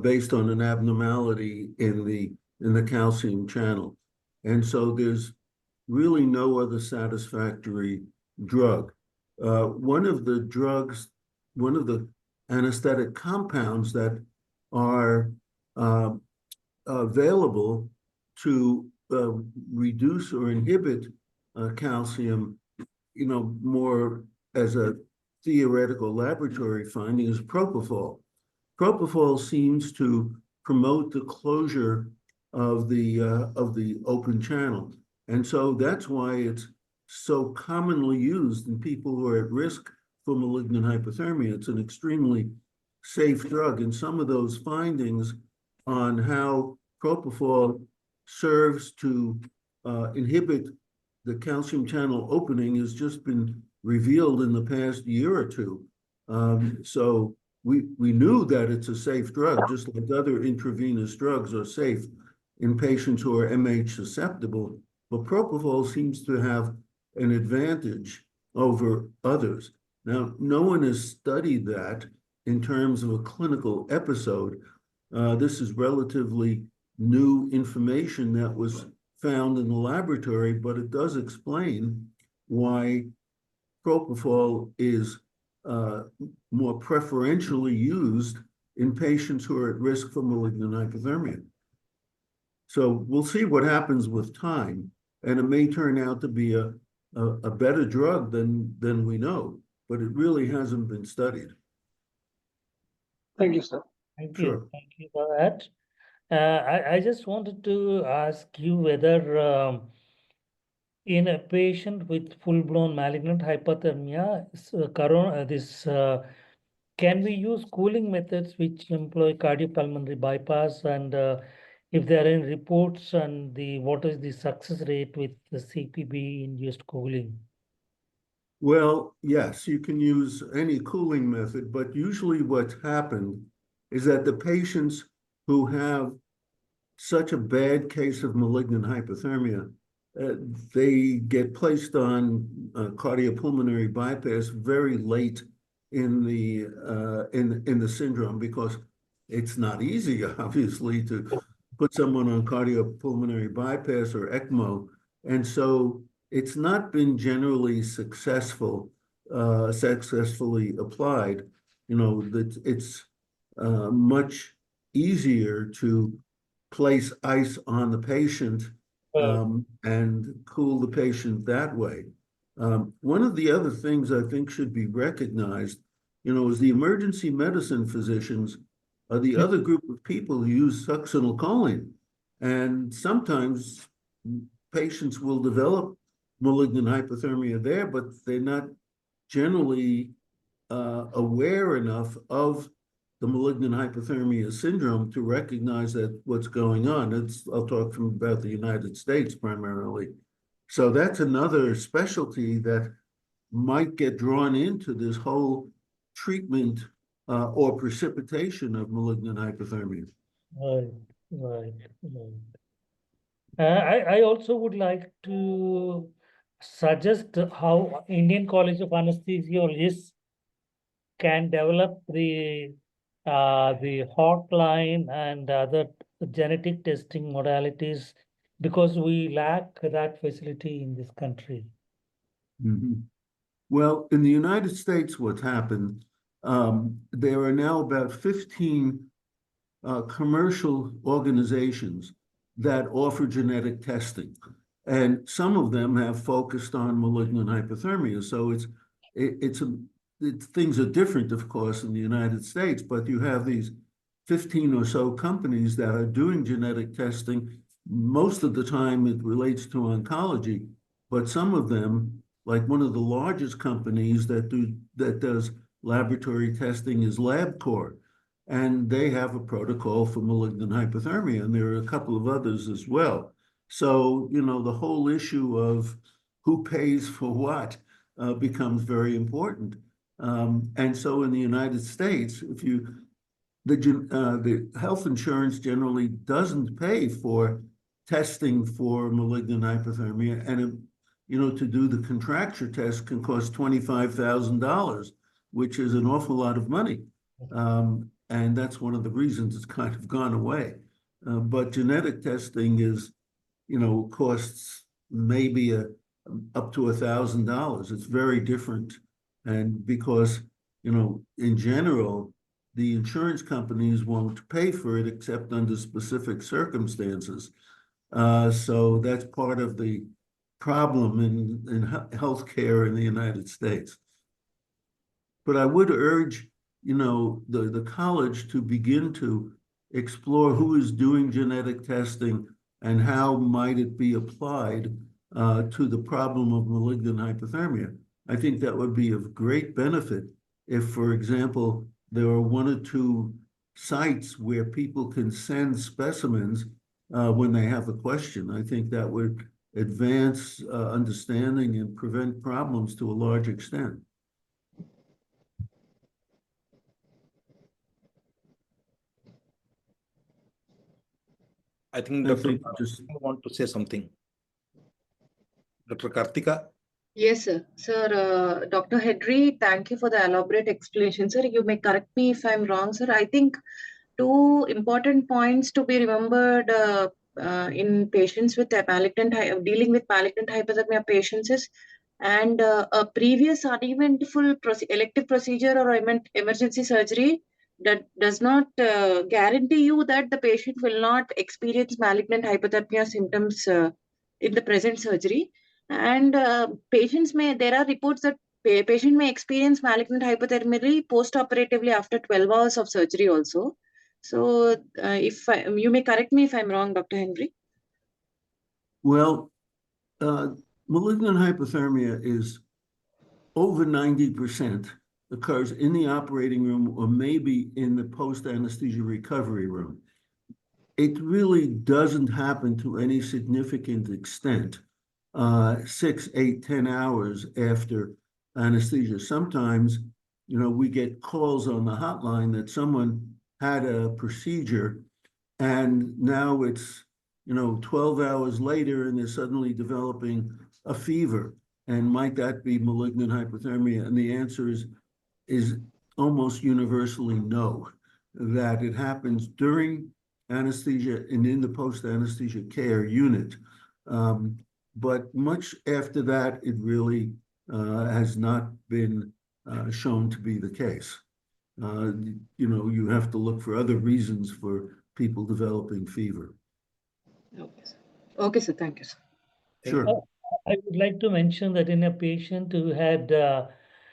S2: based on an abnormality in the calcium channel, and so there's really no other satisfactory drug. One of the anesthetic compounds that are available to reduce or inhibit calcium, more as a theoretical laboratory finding, is propofol. Propofol seems to promote the closure of the open channel, and so that's why it's so commonly used in people who are at risk for malignant hyperthermia. It's an extremely safe drug, and some of those findings on how propofol serves to inhibit the calcium channel opening has just been revealed in the past year or two. So we knew that it's a safe drug, just like other intravenous drugs are safe in patients who are MH susceptible, but propofol seems to have an advantage over others. Now, no one has studied that in terms of a clinical episode. This is relatively new information that was found in the laboratory, but it does explain why propofol is more preferentially used in patients who are at risk for malignant hyperthermia. So we'll see what happens with time, and it may turn out to be a better drug than we know, but it really hasn't been studied.
S9: Thank you, sir.
S1: Thank
S2: Sure.
S1: you. Thank you for that. I just wanted to ask you whether in a patient with full-blown malignant hyperthermia, can we use cooling methods which employ cardiopulmonary bypass, and if there are any reports on what is the success rate with the CPB-induced cooling?
S2: Well, yes, you can use any cooling method, but usually what's happened is that the patients who have such a bad case of malignant hyperthermia, they get placed on cardiopulmonary bypass very late in the syndrome, because it's not easy, obviously, to put someone on cardiopulmonary bypass or ECMO, and so it's not been generally successfully applied. You know, that it's much easier to place ice on the patient and cool the patient that way. One of the other things I think should be recognized, you know, is the emergency medicine physicians are the other group of people who use succinylcholine. And sometimes patients will develop malignant hypothermia there, but they're not generally aware enough of the malignant hypothermia syndrome to recognize that what's going on. I'll talk about the United States primarily. So that's another specialty that might get drawn into this whole treatment or precipitation of malignant hypothermia.
S1: Right, right, right. I also would like to suggest how Indian College of Anesthesiologists can develop the hotline and other genetic testing modalities, because we lack that facility in this country.
S2: Mm-hmm. Well, in the United States, what's happened, there are now about 15 commercial organizations that offer genetic testing. And some of them have focused on malignant hypothermia. So things are different, of course, in the United States, but you have these 15 or so companies that are doing genetic testing. Most of the time it relates to oncology, but some of them, like one of the largest companies that does laboratory testing is LabCorp, and they have a protocol for malignant hypothermia, and there are a couple of others as well. So, you know, the whole issue of who pays for what becomes very important. And so in the United States, the health insurance generally doesn't pay for testing for malignant hypothermia, and you know, to do the contracture test can cost $25,000, which is an awful lot of money. And that's one of the reasons it's kind of gone away. But genetic testing is, you know, costs maybe up to $1,000. It's very different. And because, you know, in general, the insurance companies won't pay for it except under specific circumstances. So that's part of the problem in healthcare in the United States. But I would urge, you know, the college to begin to explore who is doing genetic testing and how might it be applied to the problem of malignant hypothermia. I think that would be of great benefit if, for example, there are one or two sites where people can send specimens when they have a question. I think that would advance understanding and prevent problems to a large extent.
S3: I think
S2: I
S3: Dr.
S2: think just
S3: want to say something. Dr. Kaarthika?
S6: Yes, sir. Sir, Dr. Henry, thank you for the elaborate explanation, sir. You may correct me if I'm wrong, sir. I think two important points to be remembered in patients with dealing with malignant hypothermia patients is, and a previous uneventful elective procedure or emergency surgery that does not guarantee you that the patient will not experience malignant hypothermia symptoms in the present surgery. And there are reports that patient may experience malignant hypothermia post-operatively after 12 hours of surgery also. So you may correct me if I'm wrong, Dr. Henry.
S2: Well, malignant hypothermia is over 90% occurs in the operating room or maybe in the post-anesthesia recovery room. It really doesn't happen to any significant extent 6, 8, 10 hours after anesthesia. Sometimes, you know, we get calls on the hotline that someone had a procedure and now it's, you know, 12 hours later and they're suddenly developing a fever. And might that be malignant hypothermia? And the answer is is almost universally know that it happens during anesthesia and in the post-anesthesia care unit. But much after that, it really has not been shown to be the case. You know, you have to look for other reasons for people developing fever.
S6: Okay, sir. Okay, sir. Thank you, sir.
S2: Sure.
S1: I would like to mention that in a patient who had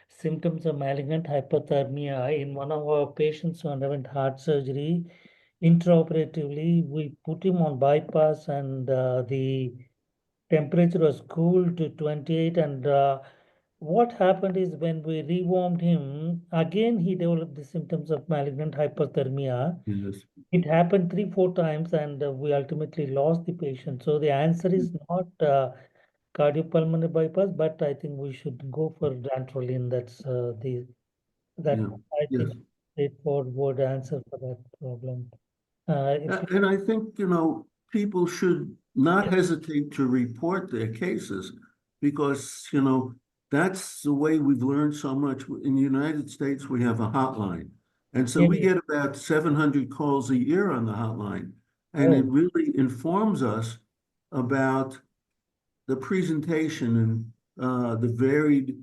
S1: symptoms of malignant hyperthermia, in one of our patients who underwent heart surgery, intraoperatively, we put him on bypass and the temperature was cooled to 28. And what happened is when we rewarmed him, again he developed the symptoms of malignant hyperthermia.
S2: Yes.
S1: It happened 3-4 times, and we ultimately lost the patient. So the answer is not cardiopulmonary bypass, but I think we should go for dantrolene. That's I think straightforward answer for that problem.
S2: And I think, you know, people should not hesitate to report their cases because, you know, that's the way we've learned so much. In the United States, we have a hotline. And so we get about 700 calls a year on the hotline. And it really informs us about the presentation and the varied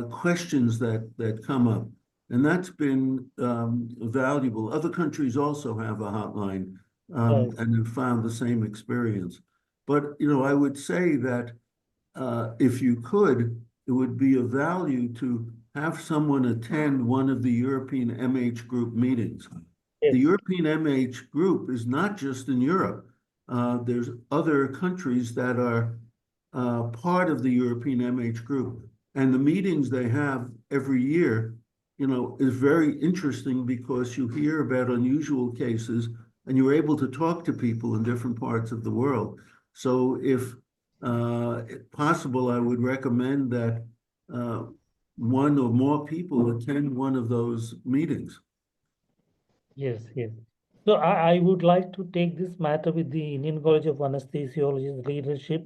S2: questions that come up. And that's been valuable. Other countries also have a hotline and have found the same experience. But, you know, I would say that if you could, it would be of value to have someone attend one of the European MH group meetings. The European MH group is not just in Europe. There's other countries that are part of the European MH group. And the meetings they have every year, you know, is very interesting because you hear about unusual cases and you're able to talk to people in different parts of the world. So if possible, I would recommend that one or more people attend one of those meetings.
S1: Yes. So I would like to take this matter with the Indian College of Anesthesiology's leadership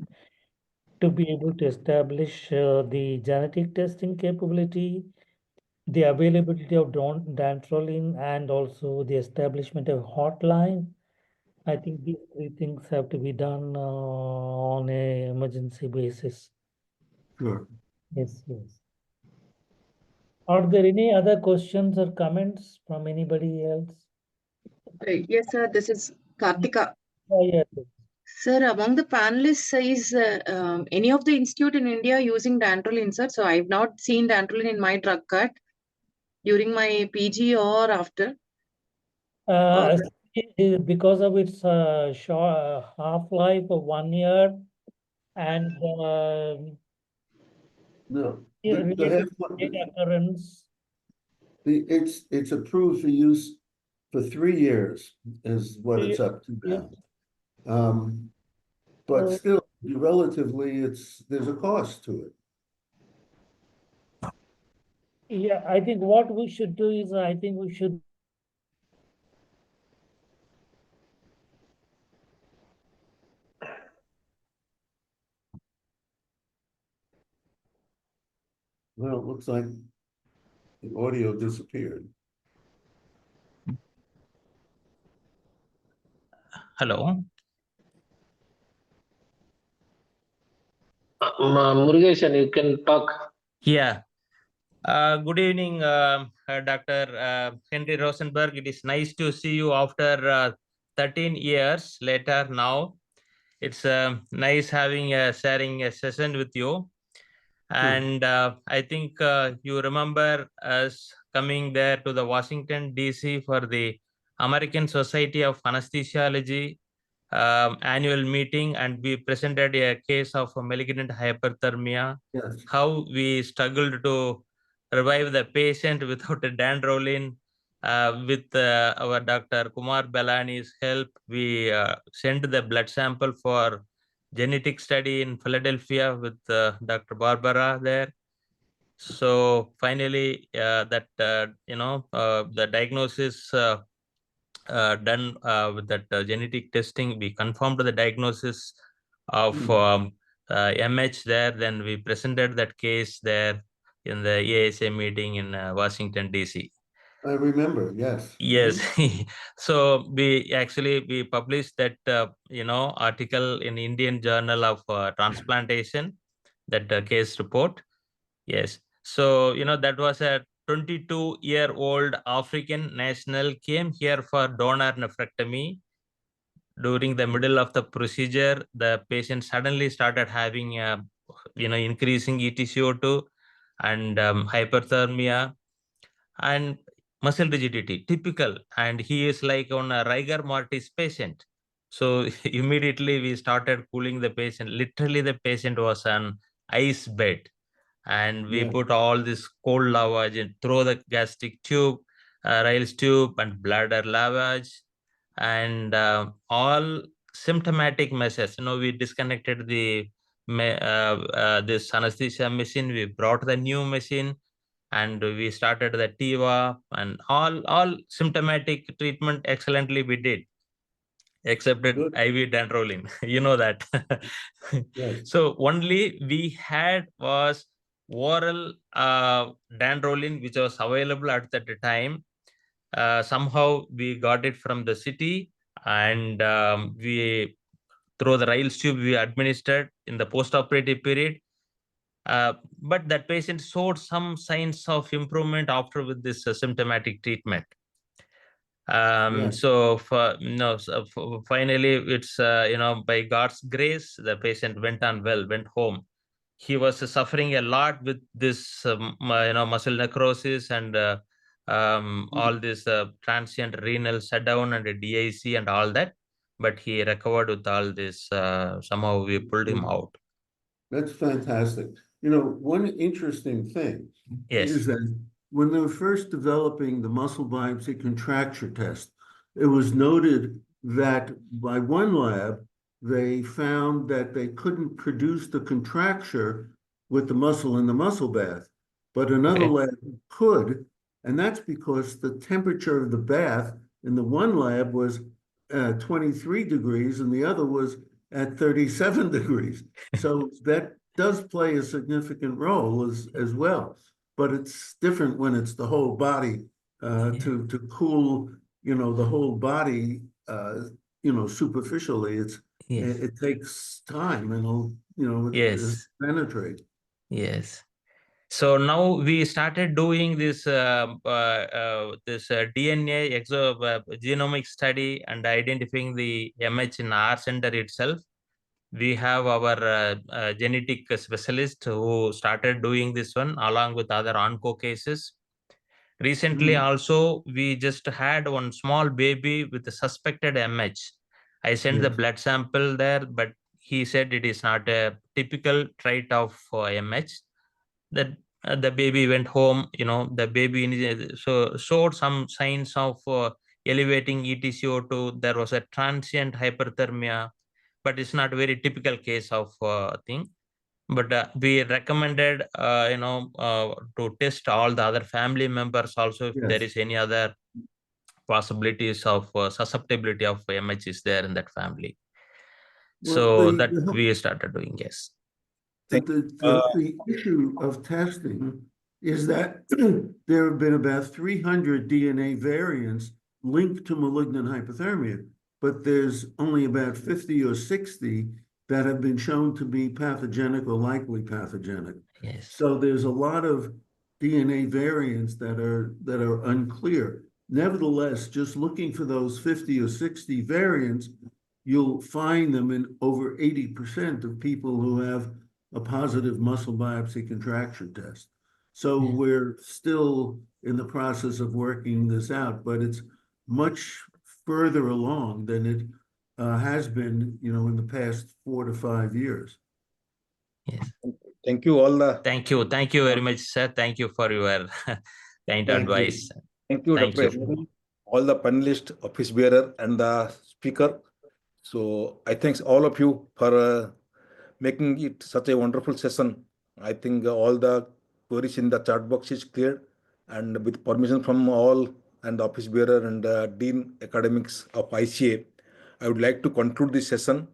S1: to be able to establish the genetic testing capability, the availability of dantrolene, and also the establishment of hotline. I think these three things have to be done on an emergency basis.
S2: Sure.
S1: Yes. Are there any other questions or comments from anybody else?
S6: Yes, sir. This is Kaarthika.
S1: Yes.
S6: Sir, among the panelists, is any of the institute in India using dantrolene, sir? So I've not seen dantrolene in my drug card during my PG or after.
S1: Because of its short half-life of 1 year and
S2: No,
S1: related occurrence.
S2: it's approved for use for 3 years is what it's up to now. But still, relatively, there's a cost to it.
S1: Yeah, I think what we should do is I think we should
S2: Well, it looks like the audio disappeared.
S10: Hello. Murugesan, you can talk. Yeah. Good evening, Dr. Henry Rosenberg. It is nice to see you after 13 years later now. It's nice having sharing a session with you. And I think you remember us coming there to the Washington, D.C. for the American Society of Anesthesiology annual meeting, and we presented a case of malignant hyperthermia.
S2: Yes.
S10: How we struggled to revive the patient without a dantrolene. With our Dr. Kumar Belani's help, we sent the blood sample for genetic study in Philadelphia with Dr. Barbara there. So finally, the diagnosis done with that genetic testing, we confirmed the diagnosis of MH there. Then we presented that case there in the ASA meeting in Washington, D.C.
S2: I remember, yes.
S10: Yes. So we published that article in Indian Journal of Transplantation, that case report. Yes. So that was a 22-year-old African national came here for donor nephrectomy. During the middle of the procedure, the patient suddenly started having increasing EtCO2 and hyperthermia and muscle rigidity, typical. And he is like on a rigor mortis patient. So immediately we started cooling the patient. Literally the patient was on ice bed, and we put all this cold lavage and throw the gastric tube, Ryle's tube and bladder lavage, and all symptomatic measures. We disconnected the this anesthesia machine. We brought the new machine, and we started the TIVA, and all symptomatic treatment excellently we did, except that IV dantrolene. You know that.
S2: Yes.
S10: So only we had was oral dantrolene, which was available at that time. Somehow we got it from the city, and we through the Ryle's tube we administered in the post-operative period. But that patient showed some signs of improvement after with this symptomatic treatment. So finally it's by God's grace the patient went home. He was suffering a lot with this muscle necrosis and all this transient renal shutdown and DIC and all that, but he recovered with all this. Somehow we pulled him out.
S2: That's fantastic. One interesting thing is that when they were first developing the muscle biopsy contracture test, it was noted that by one lab, they found that they couldn't produce the contracture with the muscle in the muscle bath, but another lab could, and that's because the temperature of the bath in the one lab was 23 degrees and the other was at 37 degrees. So that does play a significant role as well, but it's different when it's the whole body to cool, the whole body, superficially. It takes time and it'll penetrate.
S10: Yes. So now we started doing this DNA genomic study and identifying the MH in our center itself. We have our genetic specialist who started doing this one along with other onco cases. Recently also, we just had one small baby with a suspected MH. I sent the blood sample there, but he said it is not a typical trait of MH. That the baby went home, the baby showed some signs of elevating EtCO2. There was a transient hyperthermia, but it's not a very typical case of thing. But we recommended, to test all the other family members also if there is any other possibilities of susceptibility of MH is there in that family. So that we started doing, yes.
S2: The issue of testing is that there have been about 300 DNA variants linked to malignant hyperthermia, but there's only about 50 or 60 that have been shown to be pathogenic or likely pathogenic.
S10: Yes.
S2: So there's a lot of DNA variants that are unclear. Nevertheless, just looking for those 50 or 60 variants, you'll find them in over 80% of people who have a positive muscle biopsy contracture test. So we're still in the process of working this out, but it's much further along than it has been, in the past 4 to 5 years.
S10: Yes.
S3: Thank you all.
S10: Thank you very much, sir. Thank you for your kind advice.
S3: Thank you, Dr. All the panelists, office bearer, and the speaker. So I thank all of you for making it such a wonderful session. I think all the queries in the chat box is clear, and with permission from all and the office bearer and Dean Academics of ICA, I would like to conclude this session,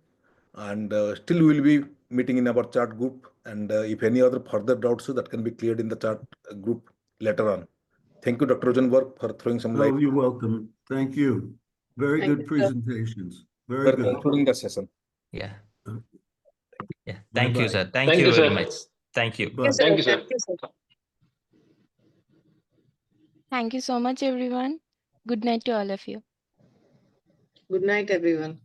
S3: and still we will be meeting in our chat group And if any other further doubts, that can be cleared in the chat group later on. Thank you, Dr. Rosenberg, for throwing some light.
S2: Oh, you're welcome. Thank you. Very
S6: Thank
S2: good
S6: you, sir.
S2: presentations. Very
S3: We're
S2: good.
S3: concluding the session.
S10: Yeah. Yeah. Thank you,
S2: Bye-bye.
S10: sir. Thank you very much. Thank you.
S2: Bye.
S6: Thank you, sir.
S11: Thank you so much, everyone. Good night to all of you.
S6: Good night, everyone.